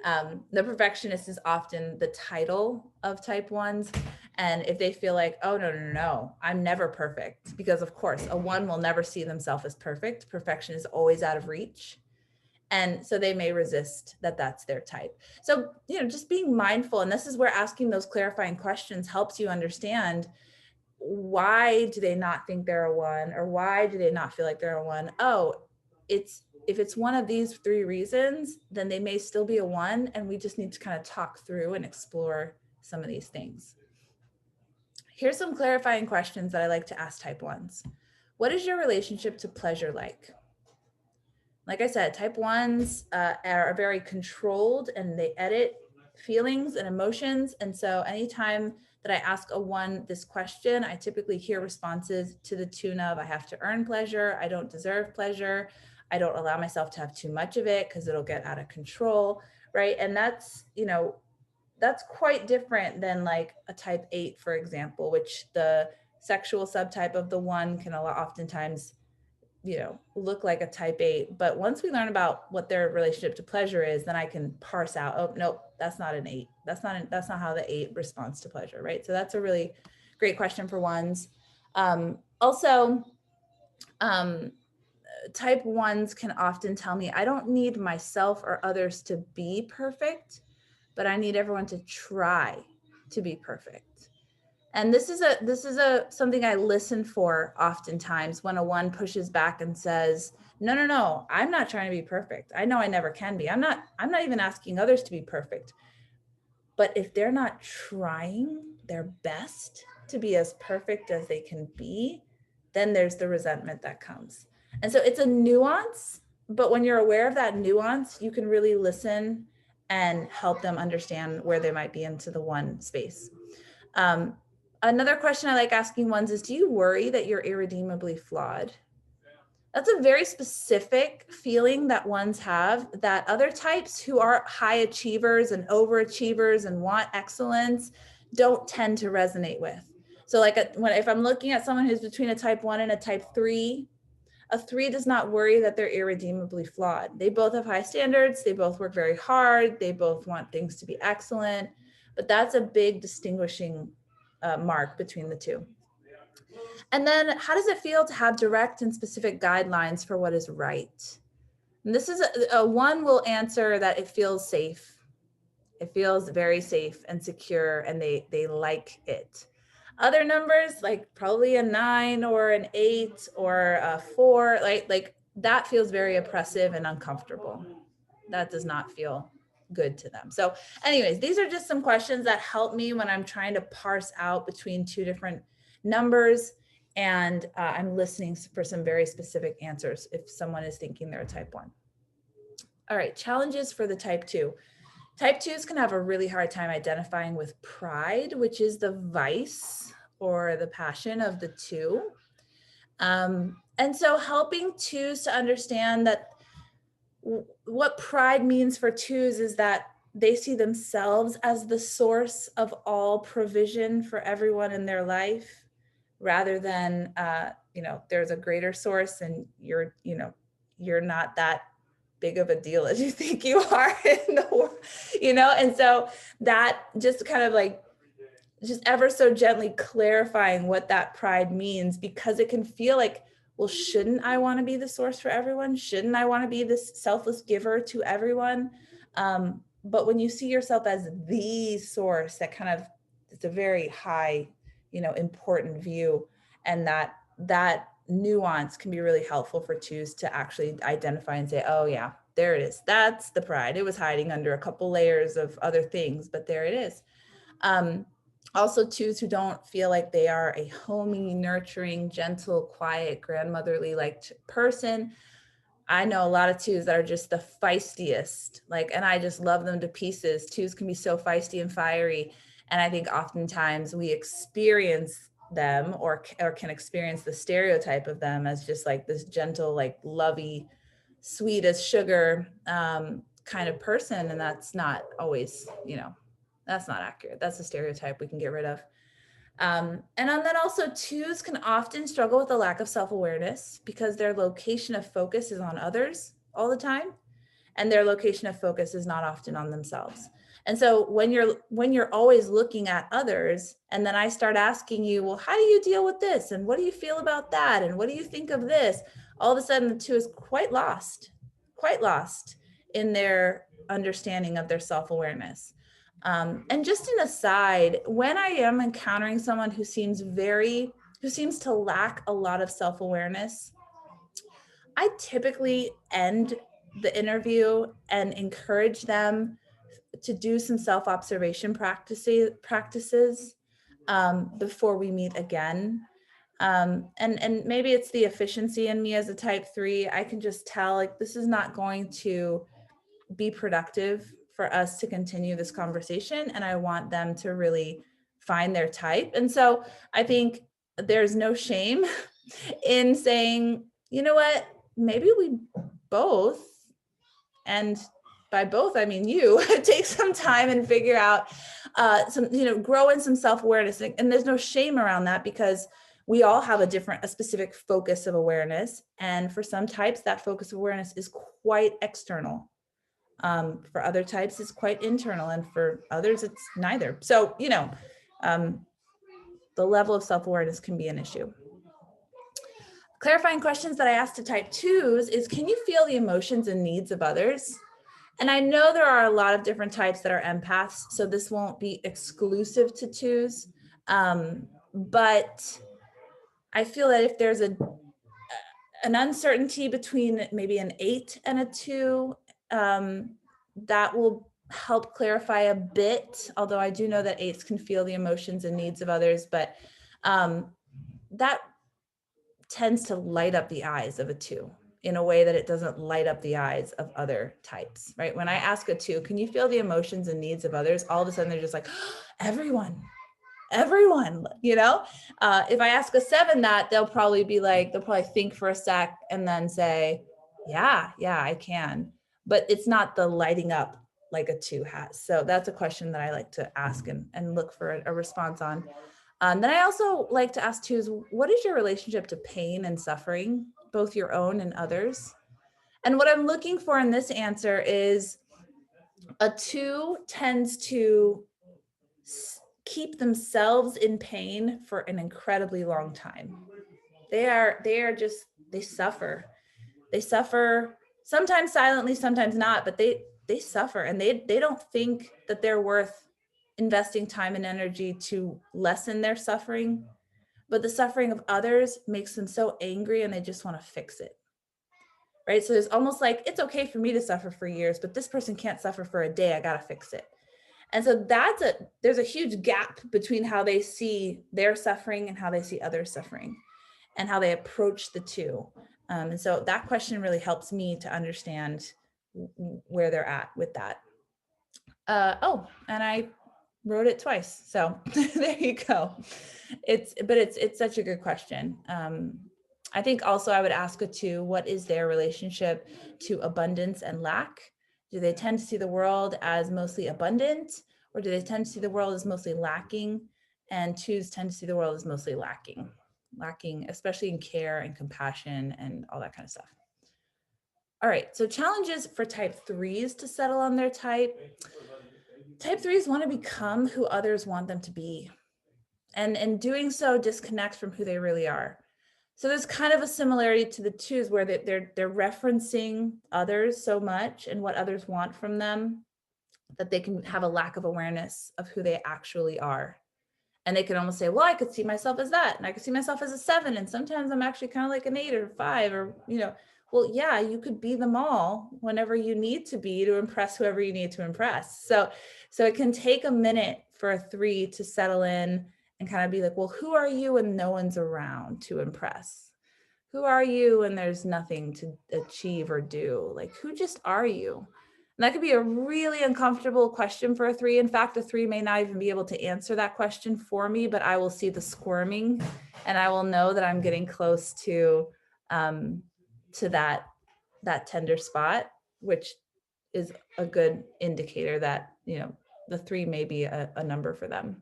The perfectionist is often the title of type 1s. And if they feel like, oh, no, I'm never perfect, because of course, a 1 will never see themselves as perfect. Perfection is always out of reach. And so they may resist that that's their type. So, just being mindful. And this is where asking those clarifying questions helps you understand, why do they not think they're a 1? Or why do they not feel like they're a 1? Oh, if it's one of these 3 reasons, then they may still be a 1. And we just need to kind of talk through and explore some of these things. Here's some clarifying questions that I like to ask type 1s. What is your relationship to pleasure like? Like I said, type 1s are very controlled, and they edit feelings and emotions. And so anytime that I ask a 1 this question, I typically hear responses to the tune of, I have to earn pleasure, I don't deserve pleasure, I don't allow myself to have too much of it because it'll get out of control, right? And that's, that's quite different than like a type 8, for example, which the sexual subtype of the 1 can oftentimes, look like a type 8. But once we learn about what their relationship to pleasure is, then I can parse out, oh, nope, that's not an 8. That's not how the 8 responds to pleasure, right? So that's a really great question for 1s. Type 1s can often tell me, I don't need myself or others to be perfect, but I need everyone to try to be perfect. And this is something I listen for oftentimes when a 1 pushes back and says, no, I'm not trying to be perfect. I know I never can be. I'm not even asking others to be perfect. But if they're not trying their best to be as perfect as they can be, then there's the resentment that comes. And so it's a nuance, but when you're aware of that nuance, you can really listen and help them understand where they might be into the one space. Another question I like asking ones is, do you worry that you're irredeemably flawed? That's a very specific feeling that ones have that other types who are high achievers and overachievers and want excellence don't tend to resonate with. So like if I'm looking at someone who's between a type 1 and a type 3, a 3 does not worry that they're irredeemably flawed. They both have high standards. They both work very hard. They both want things to be excellent. But that's a big distinguishing mark between the two. And then how does it feel to have direct and specific guidelines for what is right? And this is a one will answer that it feels safe. It feels very safe and secure, and they like it. Other numbers, like probably a 9 or an 8 or a 4, like that feels very oppressive and uncomfortable. That does not feel good to them. So anyways, these are just some questions that help me when I'm trying to parse out between two different numbers, and I'm listening for some very specific answers if someone is thinking they're a type 1. All right, challenges for the type 2. Type 2s can have a really hard time identifying with pride, which is the vice or the passion of the 2. And so helping 2s to understand that what pride means for 2s is that they see themselves as the source of all provision for everyone in their life, rather than, there's a greater source and you're not that big of a deal as you think you are in the world, and so that just kind of like just ever so gently clarifying what that pride means, because it can feel like, well, shouldn't I want to be the source for everyone? Shouldn't I want to be this selfless giver to everyone? But when you see yourself as the source, that kind of, it's a very high, important view, and that nuance can be really helpful for 2s to actually identify and say, oh yeah, there it is. That's the pride. It was hiding under a couple layers of other things, but there it is. Also 2s who don't feel like they are a homey, nurturing, gentle, quiet, grandmotherly like person. I know a lot of 2s that are just the feistiest, and I just love them to pieces. 2s can be so feisty and fiery. And I think oftentimes we experience them or can experience the stereotype of them as just like this gentle, like lovey, sweet as sugar kind of person. And that's not always, that's not accurate. That's a stereotype we can get rid of. And then also 2s can often struggle with a lack of self-awareness because their location of focus is on others all the time, and their location of focus is not often on themselves. And so when you're always looking at others, and then I start asking you, well, how do you deal with this? And what do you feel about that? And what do you think of this? All of a sudden the 2 is quite lost in their understanding of their self-awareness. And just an aside, when I am encountering someone who seems to lack a lot of self-awareness, I typically end the interview and encourage them to do some self-observation practices before we meet again. And maybe it's the efficiency in me as a type 3. I can just tell, like, this is not going to be productive for us to continue this conversation, and I want them to really find their type. And so I think there's no shame in saying, you know what, maybe we both, and by both I mean you, take some time and figure out grow in some self-awareness. And there's no shame around that, because we all have a specific focus of awareness, and for some types that focus of awareness is quite external. For other types, it's quite internal, and for others, it's neither. So, the level of self-awareness can be an issue. Clarifying questions that I asked to type 2s is, can you feel the emotions and needs of others? And I know there are a lot of different types that are empaths, so this won't be exclusive to 2s. But I feel that if there's an uncertainty between maybe an 8 and a 2, that will help clarify a bit, although I do know that 8s can feel the emotions and needs of others, but that tends to light up the eyes of a 2. in a way that it doesn't light up the eyes of other types, right? When I ask a 2, can you feel the emotions and needs of others? All of a sudden they're just like, oh, everyone, you know? If I ask a 7 that, they'll probably think for a sec and then say, yeah, I can. But it's not the lighting up like a 2 has. So that's a question that I like to ask and look for a response on. Then I also like to ask 2s, what is your relationship to pain and suffering, both your own and others? And what I'm looking for in this answer is a 2 tends to keep themselves in pain for an incredibly long time. They suffer. They suffer sometimes silently, sometimes not, but they suffer, and they don't think that they're worth investing time and energy to lessen their suffering. But the suffering of others makes them so angry and they just want to fix it. Right? So it's almost like, it's okay for me to suffer for years, but this person can't suffer for a day. I got to fix it. And so there's a huge gap between how they see their suffering and how they see others suffering and how they approach the 2. And so that question really helps me to understand where they're at with that. And I wrote it twice. So there you go. It's such a good question. I think also I would ask a 2, what is their relationship to abundance and lack? Do they tend to see the world as mostly abundant, or do they tend to see the world as mostly lacking? And 2s tend to see the world as mostly lacking, especially in care and compassion and all that kind of stuff. All right, so challenges for type 3s to settle on their type. Type 3s want to become who others want them to be. And in doing so, disconnect from who they really are. So there's kind of a similarity to the 2s where they're referencing others so much and what others want from them that they can have a lack of awareness of who they actually are. And they can almost say, well, I could see myself as that, and I could see myself as a 7. And sometimes I'm actually kind of like an 8 or 5, or, well, yeah, you could be them all whenever you need to be to impress whoever you need to impress. So it can take a minute for a 3 to settle in and kind of be like, well, who are you when no one's around to impress? Who are you when there's nothing to achieve or do? Like, who just are you? And that could be a really uncomfortable question for a 3. In fact, a 3 may not even be able to answer that question for me, but I will see the squirming and I will know that I'm getting close to that tender spot, which is a good indicator that, the 3 may be a number for them.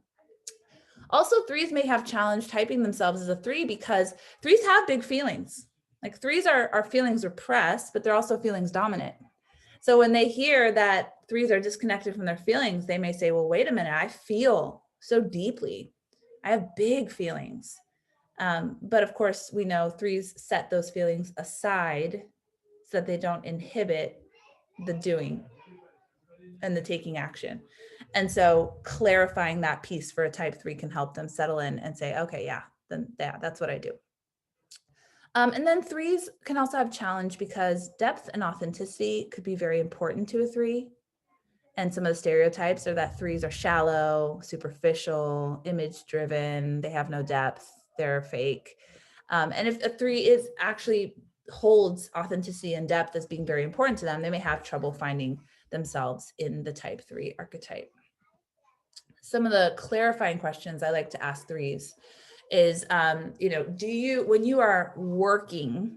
Also, 3s may have challenge typing themselves as a 3 because 3s have big feelings. Like 3s are feelings repressed, but they're also feelings dominant. So when they hear that 3s are disconnected from their feelings, they may say, well, wait a minute, I feel so deeply. I have big feelings. But of course, we know 3s set those feelings aside so that they don't inhibit the doing and the taking action. And so clarifying that piece for a type 3 can help them settle in and say, okay, that's what I do. And then 3s can also have challenge because depth and authenticity could be very important to a 3. And some of the stereotypes are that 3s are shallow, superficial, image driven, they have no depth, they're fake. And if a 3 is actually holds authenticity and depth as being very important to them, they may have trouble finding themselves in the type 3 archetype. Some of the clarifying questions I like to ask 3s is, when you are working,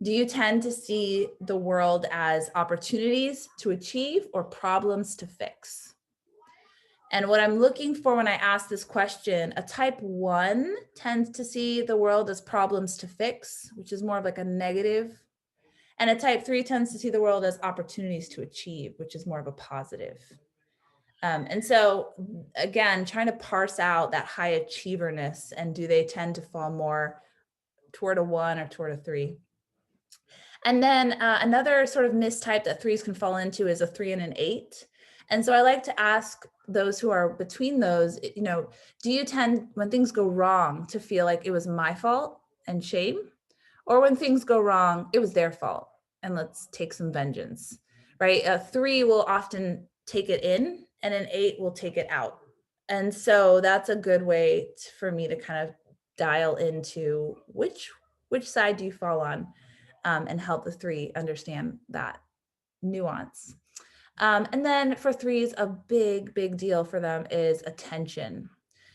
do you tend to see the world as opportunities to achieve or problems to fix? And what I'm looking for when I ask this question, a type 1 tends to see the world as problems to fix, which is more of like a negative. And a type 3 tends to see the world as opportunities to achieve, which is more of a positive. And so again, trying to parse out that high achieverness, and do they tend to fall more toward a 1 or toward a 3? And then another sort of mistype that 3s can fall into is a 3 and an 8. And so I like to ask those who are between those, do you tend, when things go wrong, to feel like it was my fault and shame? Or when things go wrong, it was their fault and let's take some vengeance, right? A 3 will often take it in and an 8 will take it out. And so that's a good way for me to kind of dial into which side do you fall on? and help the 3 understand that nuance. And then for 3s, a big deal for them is attention.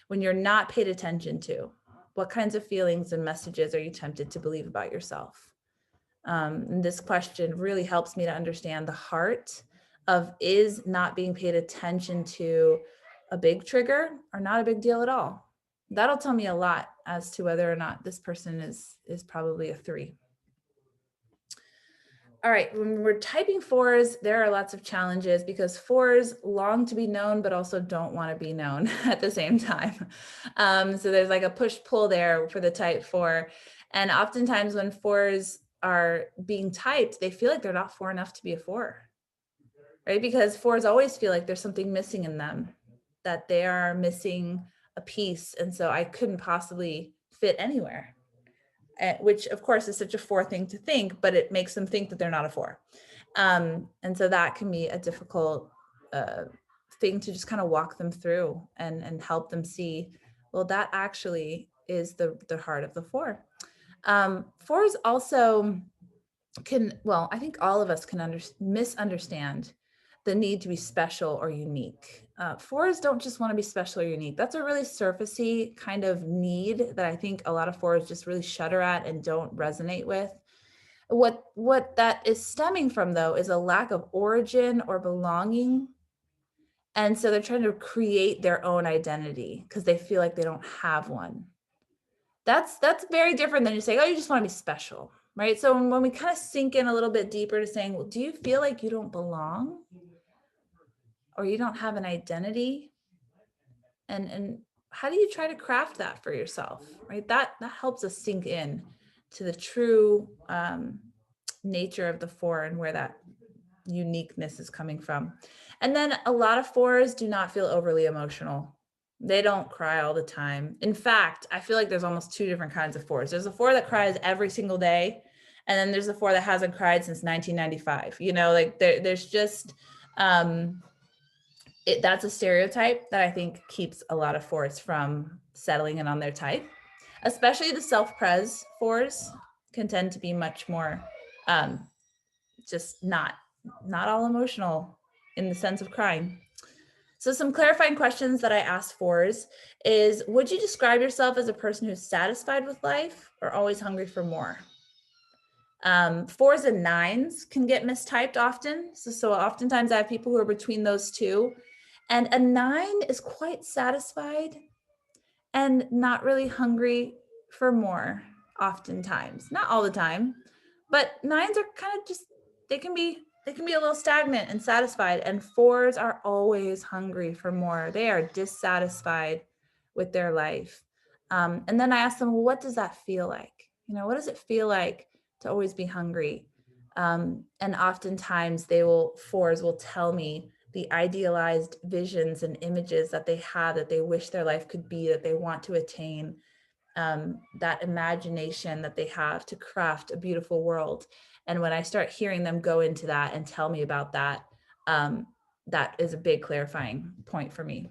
When you're not paid attention to, what kinds of feelings and messages are you tempted to believe about yourself? And this question really helps me to understand the heart of, is not being paid attention to a big trigger or not a big deal at all? That'll tell me a lot as to whether or not this person is probably a 3. All right, when we're typing 4s, there are lots of challenges because 4s long to be known, but also don't want to be known at the same time. So there's like a push-pull there for the type 4. And oftentimes when 4s are being typed, they feel like they're not 4 enough to be a 4, right? Because 4s always feel like there's something missing in them, that they are missing a piece. And so I couldn't possibly fit anywhere. Which of course is such a 4 thing to think, but it makes them think that they're not a 4. And so that can be a difficult thing to just kind of walk them through and help them see, well, that actually is the heart of the 4. 4s also can, well, I think all of us can misunderstand the need to be special or unique. 4s don't just want to be special or unique. That's a really surfacey kind of need that I think a lot of 4s just really shudder at and don't resonate with. What that is stemming from, though, is a lack of origin or belonging. And so they're trying to create their own identity because they feel like they don't have one. That's very different than just saying, oh, you just want to be special, right? So when we kind of sink in a little bit deeper to saying, well, do you feel like you don't belong? Or you don't have an identity? And how do you try to craft that for yourself, right? That helps us sink in to the true nature of the 4 and where that uniqueness is coming from. And then a lot of 4s do not feel overly emotional. They don't cry all the time. In fact, I feel like there's almost 2 different kinds of 4s. There's a 4 that cries every single day. And then there's a 4 that hasn't cried since 1995. You know, like there's just, that's a stereotype that I think keeps a lot of 4s from settling in on their type. Especially the self-pres 4s can tend to be much more just not all emotional in the sense of crying. So some clarifying questions that I ask 4s is, would you describe yourself as a person who's satisfied with life or always hungry for more? 4s and 9s can get mistyped often. So oftentimes I have people who are between those 2. And a 9 is quite satisfied and not really hungry for more oftentimes. Not all the time, but 9s are kind of just, they can be a little stagnant and satisfied, and 4s are always hungry for more. They are dissatisfied with their life. And then I ask them, well, what does that feel like? You know, what does it feel like to always be hungry? And oftentimes 4s will tell me the idealized visions and images that they have, that they wish their life could be, that they want to attain, that imagination that they have to craft a beautiful world. And when I start hearing them go into that and tell me about that, that is a big clarifying point for me.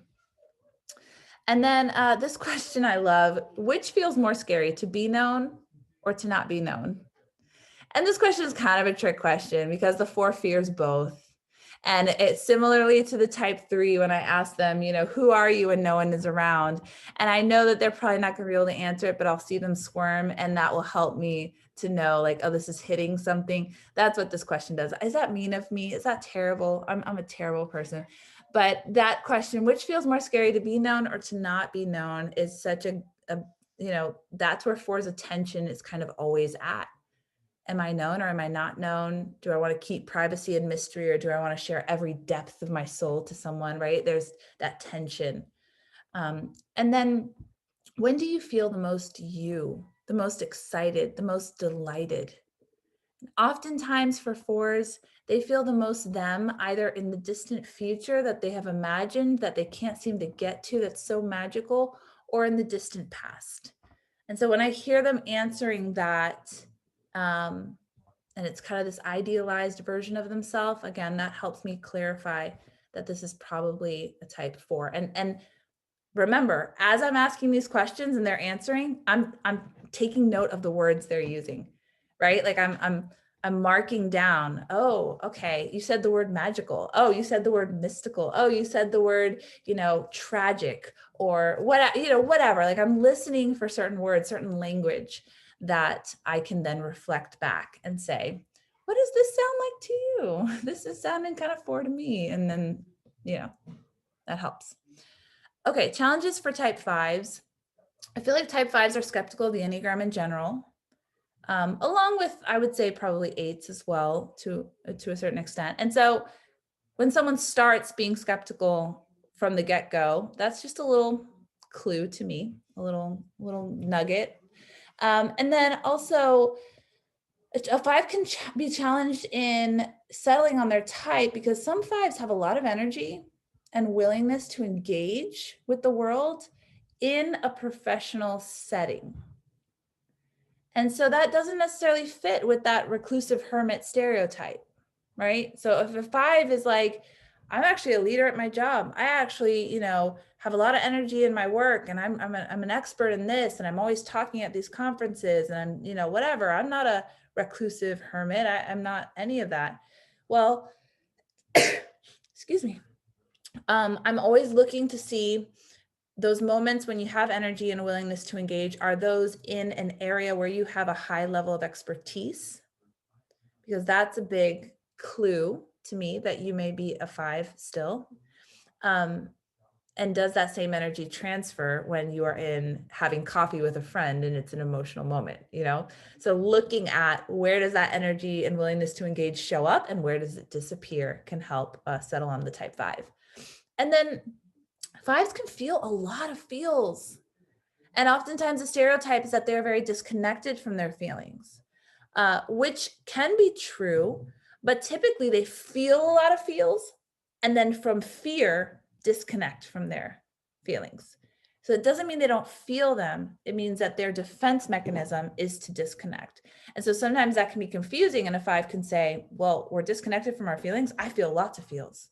And then this question I love, which feels more scary, to be known or to not be known? And this question is kind of a trick question because the 4 fears both. And it's similarly to the type 3 when I ask them, you know, who are you when no one is around? And I know that they're probably not going to be able to answer it, but I'll see them squirm, and that will help me to know, like, oh, this is hitting something. That's what this question does. Is that mean of me? Is that terrible? I'm a terrible person. But that question, which feels more scary, to be known or to not be known, is such a you know, that's where 4's attention is kind of always at. Am I known or am I not known? Do I want to keep privacy and mystery, or do I want to share every depth of my soul to someone, right? There's that tension. And then when do you feel the most you, the most excited, the most delighted? Oftentimes for 4s, they feel the most them either in the distant future that they have imagined that they can't seem to get to, that's so magical, or in the distant past. And so when I hear them answering that, and it's kind of this idealized version of themselves, again, that helps me clarify that this is probably a type 4. And remember, as I'm asking these questions and they're answering, I'm taking note of the words they're using, right? Like I'm marking down, oh, okay, you said the word magical. Oh, you said the word mystical. Oh, you said the word, tragic, or what, whatever. Like I'm listening for certain words, certain language that I can then reflect back and say, what does this sound like to you? This is sounding kind of four to me. And then, that helps. Okay, challenges for type 5s. I feel like type 5s are skeptical of the Enneagram in general, along with, I would say, probably 8s as well to a certain extent. And so when someone starts being skeptical from the get-go, that's just a little clue to me, a little nugget. And then also, a 5 can be challenged in settling on their type because some 5s have a lot of energy and willingness to engage with the world in a professional setting. And so that doesn't necessarily fit with that reclusive hermit stereotype, right? So if a 5 is like, I'm actually a leader at my job. I actually, have a lot of energy in my work, and I'm an expert in this, and I'm always talking at these conferences, and I'm, whatever. I'm not a reclusive hermit. I'm not any of that. Well, excuse me. I'm always looking to see those moments when you have energy and a willingness to engage. Are those in an area where you have a high level of expertise? Because that's a big clue to me that you may be a 5 still. And does that same energy transfer when you are in having coffee with a friend and it's an emotional moment, So looking at where does that energy and willingness to engage show up and where does it disappear can help settle on the type 5. And then 5s can feel a lot of feels. And oftentimes the stereotype is that they're very disconnected from their feelings, which can be true, but typically they feel a lot of feels and then from fear, disconnect from their feelings. So it doesn't mean they don't feel them. It means that their defense mechanism is to disconnect. And so sometimes that can be confusing, and a 5 can say, well, we're disconnected from our feelings. I feel lots of feels.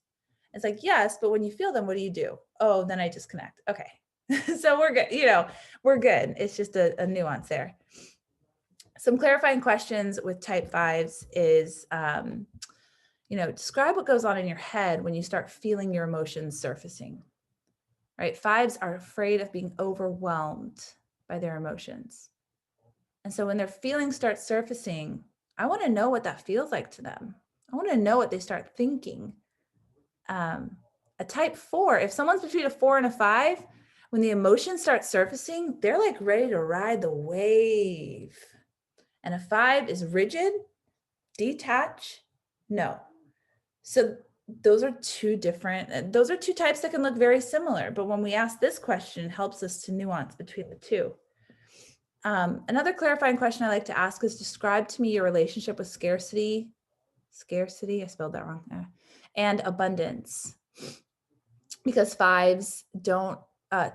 It's like, yes, but when you feel them, what do? Oh, then I disconnect. Okay. So we're good. We're good. It's just a nuance there. Some clarifying questions with type 5s is, describe what goes on in your head when you start feeling your emotions surfacing, right? 5s are afraid of being overwhelmed by their emotions. And so when their feelings start surfacing, I want to know what that feels like to them. I want to know what they start thinking. A type 4, if someone's between a 4 and a 5, when the emotions start surfacing, they're like ready to ride the wave. And a 5 is rigid, detach, no. So those are two types that can look very similar. But when we ask this question, it helps us to nuance between the two. Another clarifying question I like to ask is, describe to me your relationship with scarcity, I spelled that wrong, and abundance. Because 5s don't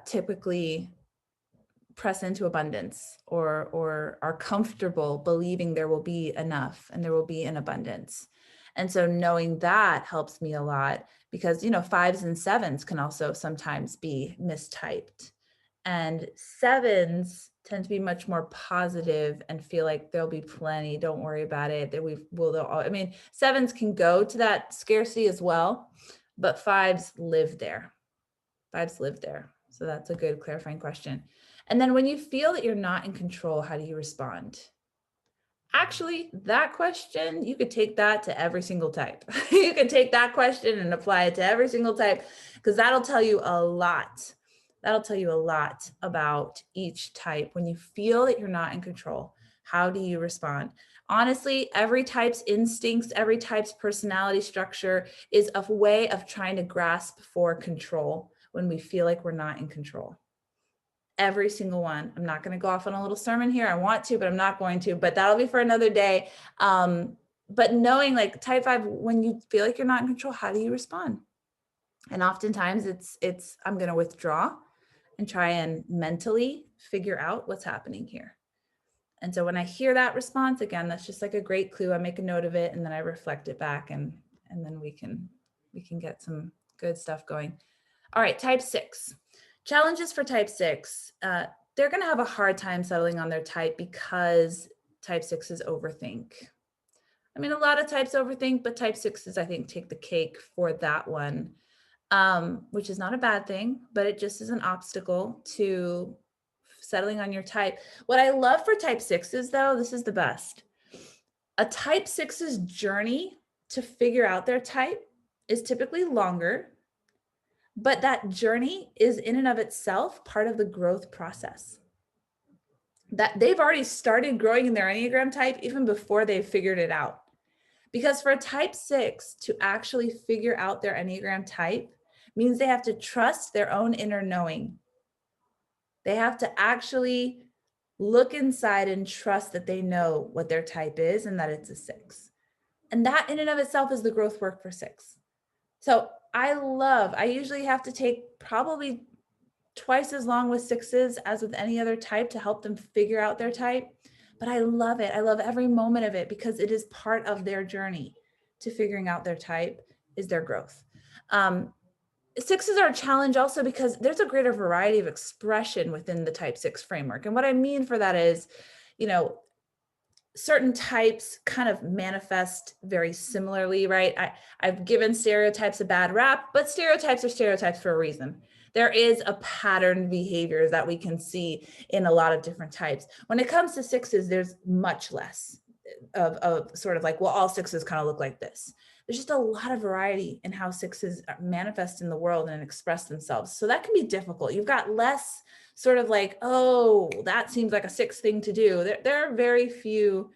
typically press into abundance or are comfortable believing there will be enough and there will be an abundance. And so knowing that helps me a lot because, 5s and 7s can also sometimes be mistyped. And 7s tend to be much more positive and feel like there'll be plenty, don't worry about it. 7s can go to that scarcity as well, but 5s live there. 5s live there. So that's a good clarifying question. And then when you feel that you're not in control, how do you respond? Actually, that question, you could take that to every single type. You can take that question and apply it to every single type, because that'll tell you a lot. That'll tell you a lot about each type. When you feel that you're not in control, how do you respond? Honestly, every type's instincts, every type's personality structure is a way of trying to grasp for control when we feel like we're not in control. Every single one. I'm not going to go off on a little sermon here. I want to, but I'm not going to, but that'll be for another day. But knowing like type 5, when you feel like you're not in control, how do you respond? And oftentimes it's I'm going to withdraw and try and mentally figure out what's happening here. And so when I hear that response, again, that's just like a great clue. I make a note of it and then I reflect it back, and then we can get some good stuff going. All right, type 6. Challenges for type 6. They're going to have a hard time settling on their type because type 6s overthink. I mean, a lot of types overthink, but type 6s, I think, take the cake for that one, which is not a bad thing, but it just is an obstacle to settling on your type. What I love for type 6s, though, this is the best. A type 6's journey to figure out their type is typically longer, but that journey is in and of itself part of the growth process. That they've already started growing in their Enneagram type even before they've figured it out. Because for a type 6 to actually figure out their Enneagram type means they have to trust their own inner knowing. They have to actually look inside and trust that they know what their type is and that it's a 6. And that in and of itself is the growth work for 6. So I usually have to take probably twice as long with 6s as with any other type to help them figure out their type. But I love it. I love every moment of it because it is part of their journey to figuring out their type is their growth. 6s are a challenge also because there's a greater variety of expression within the type 6 framework. And what I mean for that is, certain types kind of manifest very similarly, right? I've given stereotypes a bad rap, but stereotypes are stereotypes for a reason. There is a pattern behavior that we can see in a lot of different types. When it comes to 6s, there's much less of sort of like, well, all 6s kind of look like this. There's just a lot of variety in how 6s manifest in the world and express themselves. So that can be difficult. You've got less sort of like, oh, that seems like a 6 thing to do. There are very few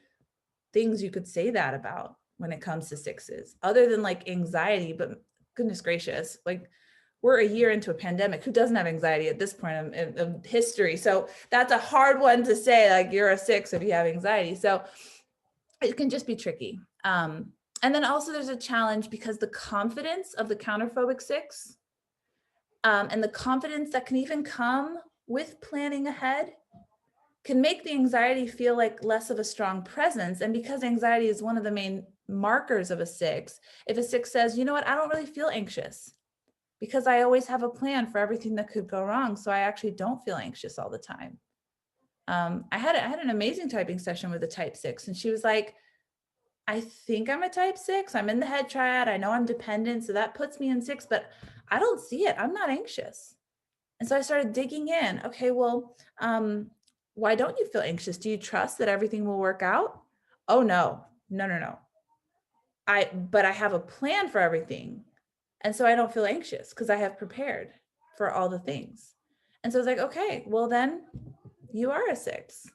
things you could say that about when it comes to 6s, other than like anxiety, but goodness gracious, like we're a year into a pandemic. Who doesn't have anxiety at this point of history? So that's a hard one to say, like you're a 6 if you have anxiety. So it can just be tricky. And then also there's a challenge because the confidence of the counterphobic 6 and the confidence that can even come with planning ahead can make the anxiety feel like less of a strong presence. And because anxiety is one of the main markers of a 6, if a 6 says, you know what, I don't really feel anxious because I always have a plan for everything that could go wrong. So I actually don't feel anxious all the time. I had an amazing typing session with a type 6 and she was like, I think I'm a type 6. I'm in the head triad. I know I'm dependent. So that puts me in 6, but I don't see it. I'm not anxious. And so I started digging in. Okay, well, why don't you feel anxious? Do you trust that everything will work out? Oh, no. But I have a plan for everything. And so I don't feel anxious because I have prepared for all the things. And so I was like, okay, well then you are a 6.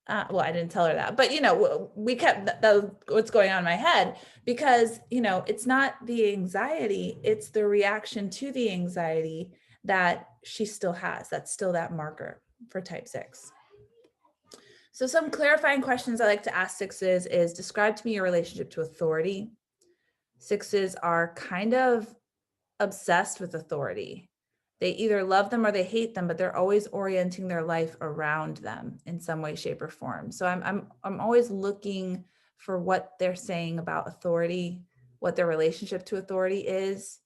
Well, I didn't tell her that, but we kept what's going on in my head because, it's not the anxiety, it's the reaction to the anxiety that she still has. That's still that marker for type 6. So some clarifying questions I like to ask 6s is describe to me your relationship to authority. 6s are kind of obsessed with authority. They either love them or they hate them, but they're always orienting their life around them in some way, shape, or form. So I'm always looking for what they're saying about authority, what their relationship to authority is.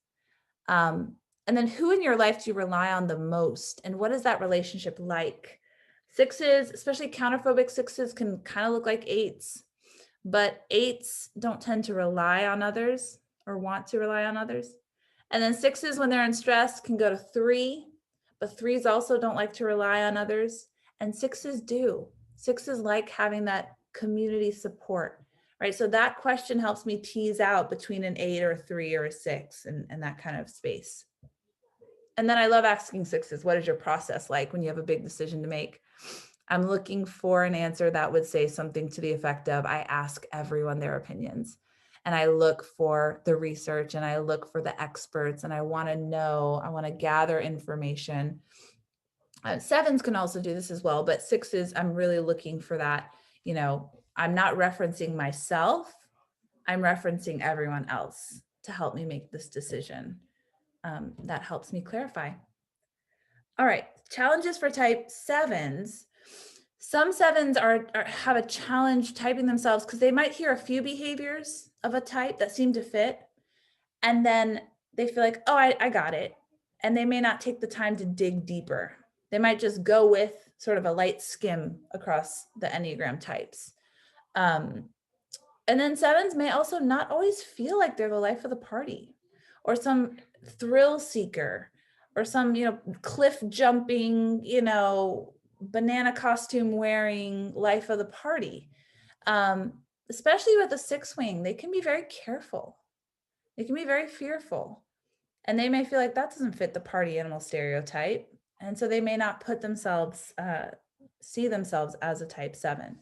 And then who in your life do you rely on the most? And what is that relationship like? 6s, especially counterphobic 6s, can kind of look like 8s, but 8s don't tend to rely on others or want to rely on others. And then 6s, when they're in stress, can go to 3, but 3s also don't like to rely on others. And 6s do. 6s like having that community support, right? So that question helps me tease out between an 8 or a 3 or a 6 and that kind of space. And then I love asking 6s, what is your process like when you have a big decision to make? I'm looking for an answer that would say something to the effect of, I ask everyone their opinions. And I look for the research and I look for the experts and I want to know, I want to gather information. 7s can also do this as well, but 6s, I'm really looking for that. I'm not referencing myself. I'm referencing everyone else to help me make this decision. That helps me clarify. All right, challenges for type 7s. Some 7s have a challenge typing themselves because they might hear a few behaviors of a type that seem to fit. And then they feel like, oh, I got it. And they may not take the time to dig deeper. They might just go with sort of a light skim across the Enneagram types. And then sevens may also not always feel like they're the life of the party, or some thrill seeker, or some, cliff jumping, banana costume wearing life of the party. Especially with the six wing, they can be very careful. They can be very fearful. And they may feel like that doesn't fit the party animal stereotype. And so they may not see themselves as a type 7.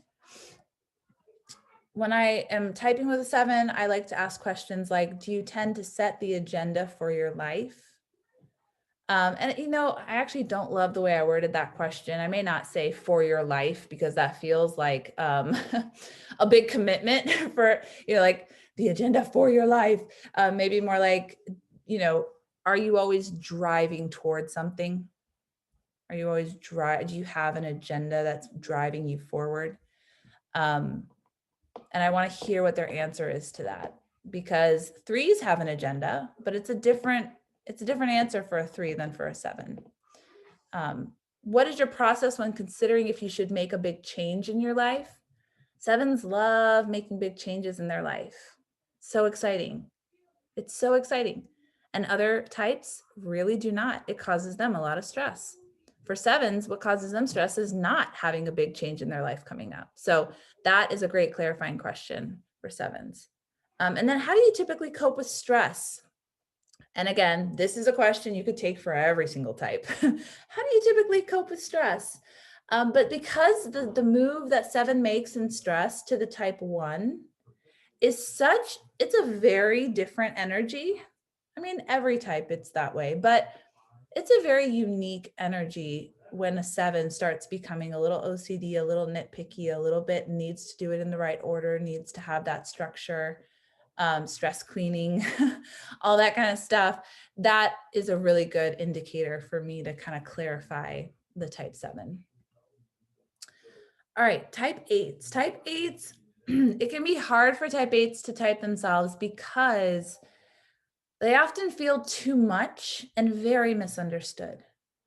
When I am typing with a 7, I like to ask questions like, do you tend to set the agenda for your life? And I actually don't love the way I worded that question. I may not say for your life, because that feels like a big commitment for, like the agenda for your life. Maybe more like, are you always driving towards something? Are you always do you have an agenda that's driving you forward? And I want to hear what their answer is to that, because 3s have an agenda, but it's a different answer for a 3 than for a 7. What is your process when considering if you should make a big change in your life? 7s love making big changes in their life. So exciting. It's so exciting. And other types really do not. It causes them a lot of stress. For 7s, what causes them stress is not having a big change in their life coming up. So that is a great clarifying question for 7s. And then how do you typically cope with stress? And again, this is a question you could take for every single type. How do you typically cope with stress? But because the move that 7 makes in stress to the type 1 is it's a very different energy. I mean, every type it's that way, but it's a very unique energy when a 7 starts becoming a little OCD, a little nitpicky, a little bit needs to do it in the right order, needs to have that structure, stress cleaning, all that kind of stuff. That is a really good indicator for me to kind of clarify the type 7. All right, type 8s. Type 8s, it can be hard for type 8s to type themselves because they often feel too much and very misunderstood.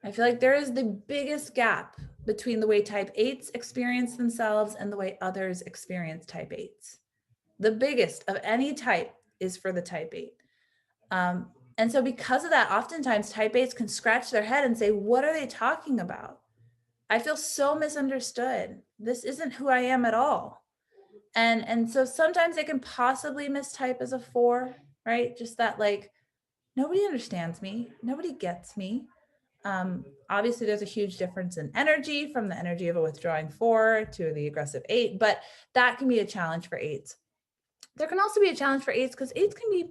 I feel like there is the biggest gap between the way type 8s experience themselves and the way others experience type 8s. The biggest of any type is for the type 8. And so because of that, oftentimes type 8s can scratch their head and say, what are they talking about? I feel so misunderstood. This isn't who I am at all. And so sometimes they can possibly mistype as a 4, right? Just that, like, nobody understands me. Nobody gets me. Obviously, there's a huge difference in energy from the energy of a withdrawing 4 to the aggressive 8, but that can be a challenge for 8s. There can also be a challenge for 8s because 8s can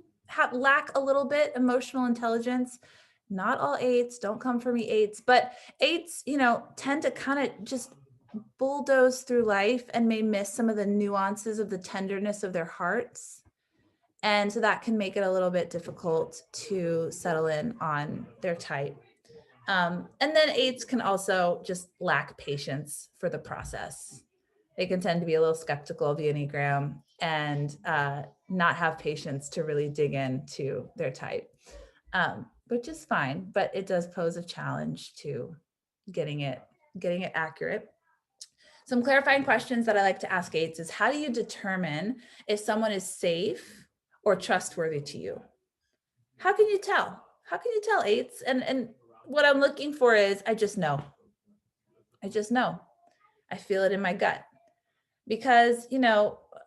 lack a little bit emotional intelligence. Not all 8s, don't come for me 8s, but 8s, tend to kind of just bulldoze through life and may miss some of the nuances of the tenderness of their hearts. And so that can make it a little bit difficult to settle in on their type. And then 8s can also just lack patience for the process. They can tend to be a little skeptical of the Enneagram and not have patience to really dig into their type, which is fine, but it does pose a challenge to getting it accurate. Some clarifying questions that I like to ask 8s is, how do you determine if someone is safe or trustworthy to you? How can you tell? How can you tell, 8s? And what I'm looking for is, I just know. I just know. I feel it in my gut. Because,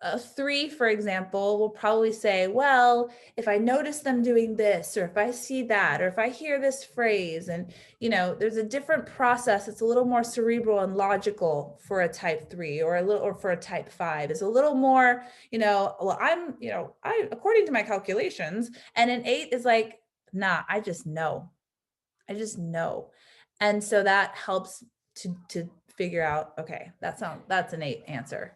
a 3, for example, will probably say, well, if I notice them doing this, or if I see that, or if I hear this phrase, and, there's a different process. It's a little more cerebral and logical for a type 3, or for a type 5 is a little more, well, I, according to my calculations, and an 8 is like, nah, I just know. I just know. And so that helps to figure out, okay, that's an 8 answer.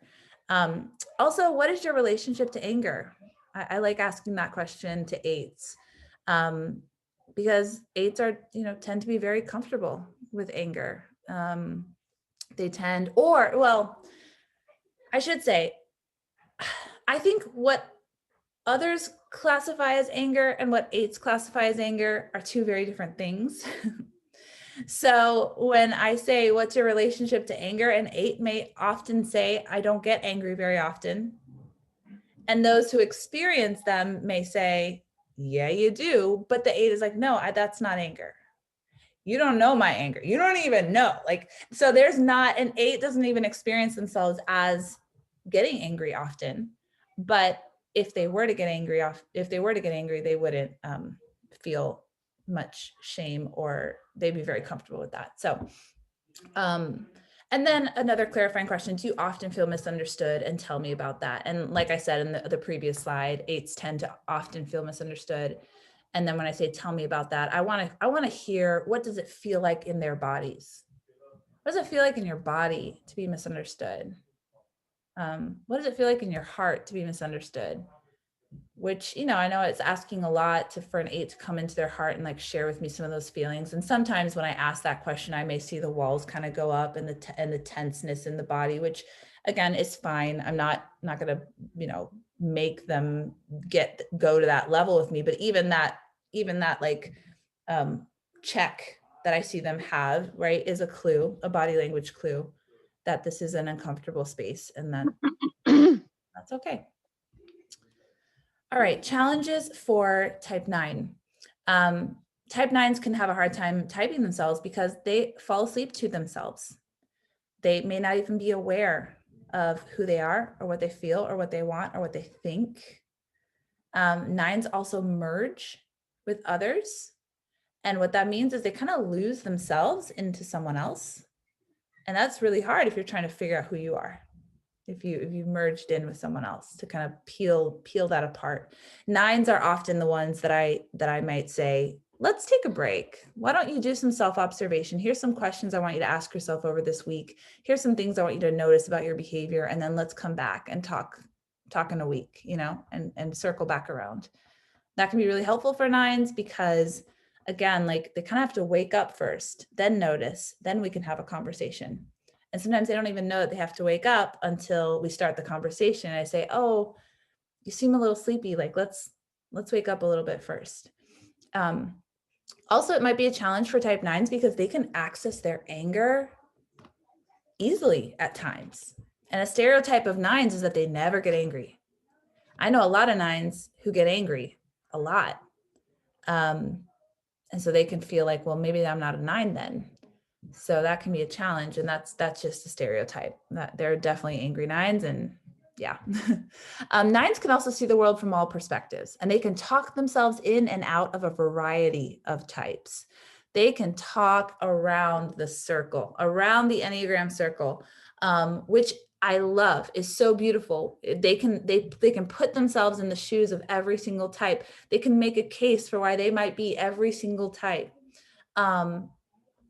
Also, what is your relationship to anger? I like asking that question to 8s, because 8s are, tend to be very comfortable with anger. They tend, I should say, I think what others classify as anger and what 8s classify as anger are two very different things. So when I say, what's your relationship to anger? An 8 may often say, I don't get angry very often. And those who experience them may say, yeah, you do. But the 8 is like, no, that's not anger. You don't know my anger. You don't even know. Like, so there's not, an 8 doesn't even experience themselves as getting angry often. But if they were to get angry they wouldn't feel much shame, or they'd be very comfortable with that. So, and then another clarifying question, do you often feel misunderstood? And tell me about that. And like I said in the previous slide, 8s tend to often feel misunderstood. And then when I say, tell me about that, I want to hear, what does it feel like in their bodies? What does it feel like in your body to be misunderstood? What does it feel like in your heart to be misunderstood? Which, I know it's asking a lot for an 8 to come into their heart and like share with me some of those feelings. And sometimes when I ask that question, I may see the walls kind of go up and the tenseness in the body, which again is fine. I'm not going to, make them go to that level with me. But even that like check that I see them have, right, is a clue, a body language clue that this is an uncomfortable space, and that that's okay. All right, challenges for type 9. Type 9s can have a hard time typing themselves because they fall asleep to themselves. They may not even be aware of who they are or what they feel or what they want or what they think. 9s also merge with others. And what that means is they kind of lose themselves into someone else. And that's really hard if you're trying to figure out who you are. If you merged in with someone else, to kind of peel that apart. 9s are often the ones that I might say, let's take a break. Why don't you do some self-observation? Here's some questions I want you to ask yourself over this week. Here's some things I want you to notice about your behavior. And then let's come back and talk in a week, and circle back around. That can be really helpful for 9s because, again, like they kind of have to wake up first, then notice, then we can have a conversation. And sometimes they don't even know that they have to wake up until we start the conversation. And I say, oh, you seem a little sleepy. Like, let's wake up a little bit first. Also, it might be a challenge for type 9s because they can access their anger easily at times. And a stereotype of 9s is that they never get angry. I know a lot of 9s who get angry a lot. And so they can feel like, well, maybe I'm not a 9 then. So that can be a challenge. And that's just a stereotype. That there are definitely angry 9s, and yeah. 9s can also see the world from all perspectives, and they can talk themselves in and out of a variety of types. They can talk around the circle, around the Enneagram circle, which I love, is so beautiful. They can put themselves in the shoes of every single type. They can make a case for why they might be every single type.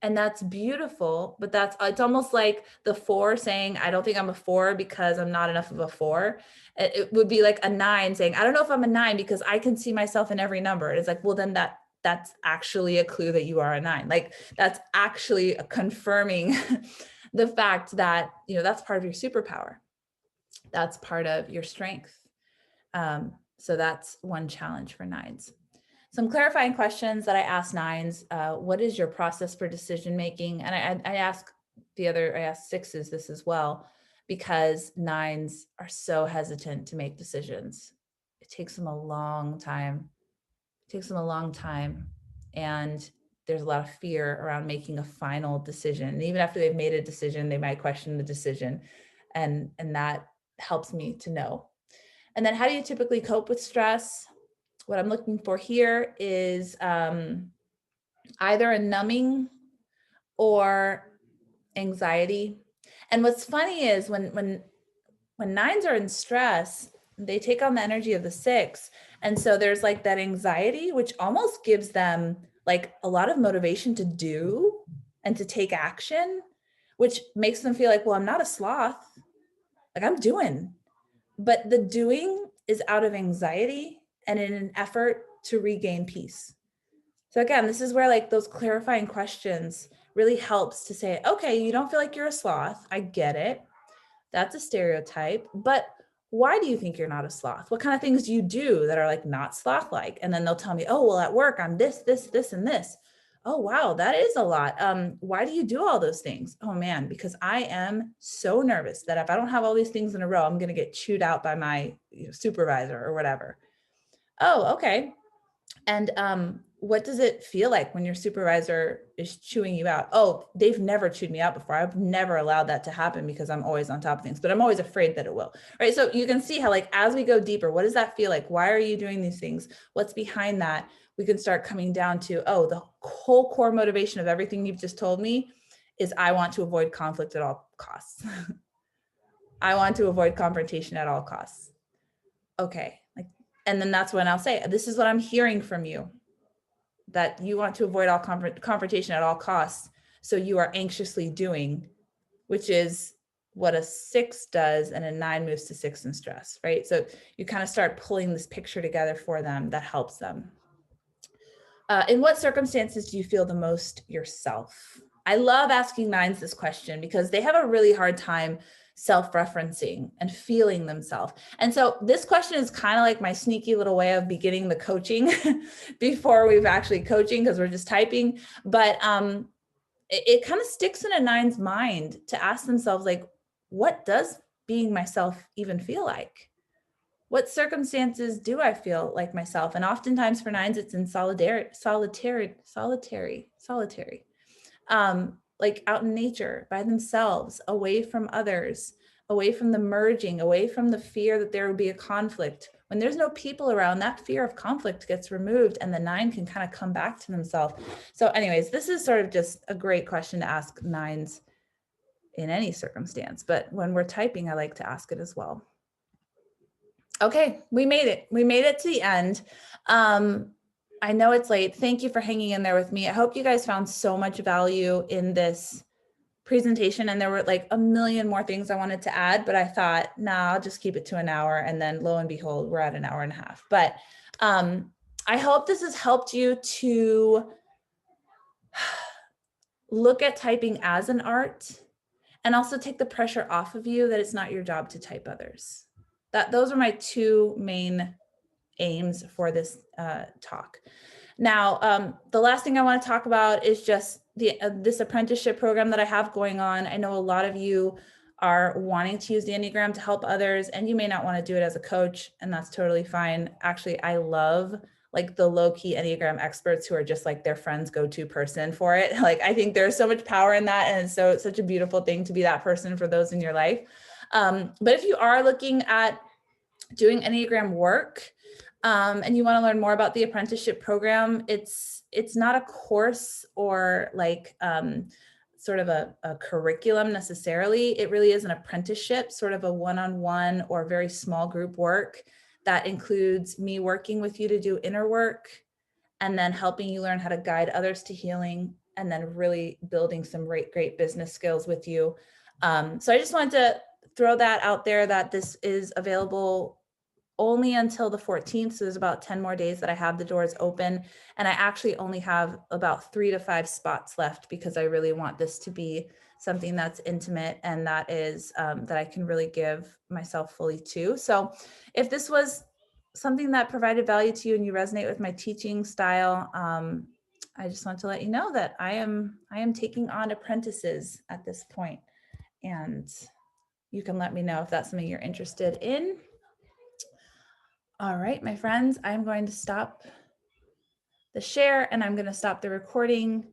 And that's beautiful, but it's almost like the 4 saying, I don't think I'm a 4 because I'm not enough of a 4. It would be like a 9 saying, I don't know if I'm a 9 because I can see myself in every number. It's like, well, then that's actually a clue that you are a 9. Like that's actually confirming the fact that, that's part of your superpower. That's part of your strength. So that's one challenge for 9s. Some clarifying questions that I ask 9s, what is your process for decision making? And I ask 6s this as well, because 9s are so hesitant to make decisions. It takes them a long time. And there's a lot of fear around making a final decision. And even after they've made a decision, they might question the decision. And that helps me to know. And then how do you typically cope with stress? What I'm looking for here is either a numbing or anxiety. And what's funny is when 9s are in stress, they take on the energy of the 6. And so there's like that anxiety, which almost gives them like a lot of motivation to do and to take action, which makes them feel like, well, I'm not a sloth. Like I'm doing. But the doing is out of anxiety and in an effort to regain peace. So again, this is where like those clarifying questions really helps to say, okay, you don't feel like you're a sloth. I get it. That's a stereotype. But why do you think you're not a sloth? What kind of things do you do that are like not sloth-like? And then they'll tell me, oh, well, at work, I'm this, and this. Oh, wow, that is a lot. Why do you do all those things? Oh man, because I am so nervous that if I don't have all these things in a row, I'm going to get chewed out by my supervisor or whatever. Oh, okay. And what does it feel like when your supervisor is chewing you out? Oh, they've never chewed me out before. I've never allowed that to happen because I'm always on top of things, but I'm always afraid that it will, right? So you can see how, like, as we go deeper, what does that feel like? Why are you doing these things? What's behind that? We can start coming down to, oh, the whole core motivation of everything you've just told me is I want to avoid conflict at all costs. I want to avoid confrontation at all costs. Okay. Like, and then that's when I'll say, this is what I'm hearing from you, that you want to avoid all confrontation at all costs. So you are anxiously doing, which is what a 6 does, and a 9 moves to 6 in stress, right? So you kind of start pulling this picture together for them that helps them. In what circumstances do you feel the most yourself? I love asking 9s this question because they have a really hard time self-referencing and feeling themselves. And so this question is kind of like my sneaky little way of beginning the coaching before we've actually coaching, because we're just typing. But it kind of sticks in a 9's mind to ask themselves, like, what does being myself even feel like? What circumstances do I feel like myself? And oftentimes for 9s, it's in solitary, like out in nature by themselves, away from others, away from the merging, away from the fear that there would be a conflict. When there's no people around, that fear of conflict gets removed and the 9 can kind of come back to themselves. So anyways, this is sort of just a great question to ask 9s in any circumstance, but when we're typing, I like to ask it as well. Okay, we made it. We made it to the end. I know it's late. Thank you for hanging in there with me. I hope you guys found so much value in this presentation, and there were like a million more things I wanted to add, but I thought, nah, I'll just keep it to an hour. And then lo and behold, we're at an hour and a half. But I hope this has helped you to look at typing as an art, and also take the pressure off of you that it's not your job to type others. Those are my 2 main aims for this talk. Now, the last thing I want to talk about is just this apprenticeship program that I have going on. I know a lot of you are wanting to use the Enneagram to help others, and you may not want to do it as a coach, and that's totally fine. Actually, I love like the low-key Enneagram experts who are just like their friend's go-to person for it. Like, I think there's so much power in that, and it's such a beautiful thing to be that person for those in your life. But if you are looking at doing Enneagram work, and you want to learn more about the apprenticeship program, it's not a course or like sort of a curriculum necessarily. It really is an apprenticeship, sort of a one-on-one or very small group work that includes me working with you to do inner work, and then helping you learn how to guide others to healing, and then really building some great business skills with you. So I just wanted to throw that out there, that this is available only until the 14th. So there's about 10 more days that I have the doors open. And I actually only have about 3 to 5 spots left, because I really want this to be something that's intimate and that is that I can really give myself fully to. So if this was something that provided value to you and you resonate with my teaching style, I just want to let you know that I am taking on apprentices at this point, and you can let me know if that's something you're interested in. All right, my friends, I'm going to stop the share and I'm going to stop the recording.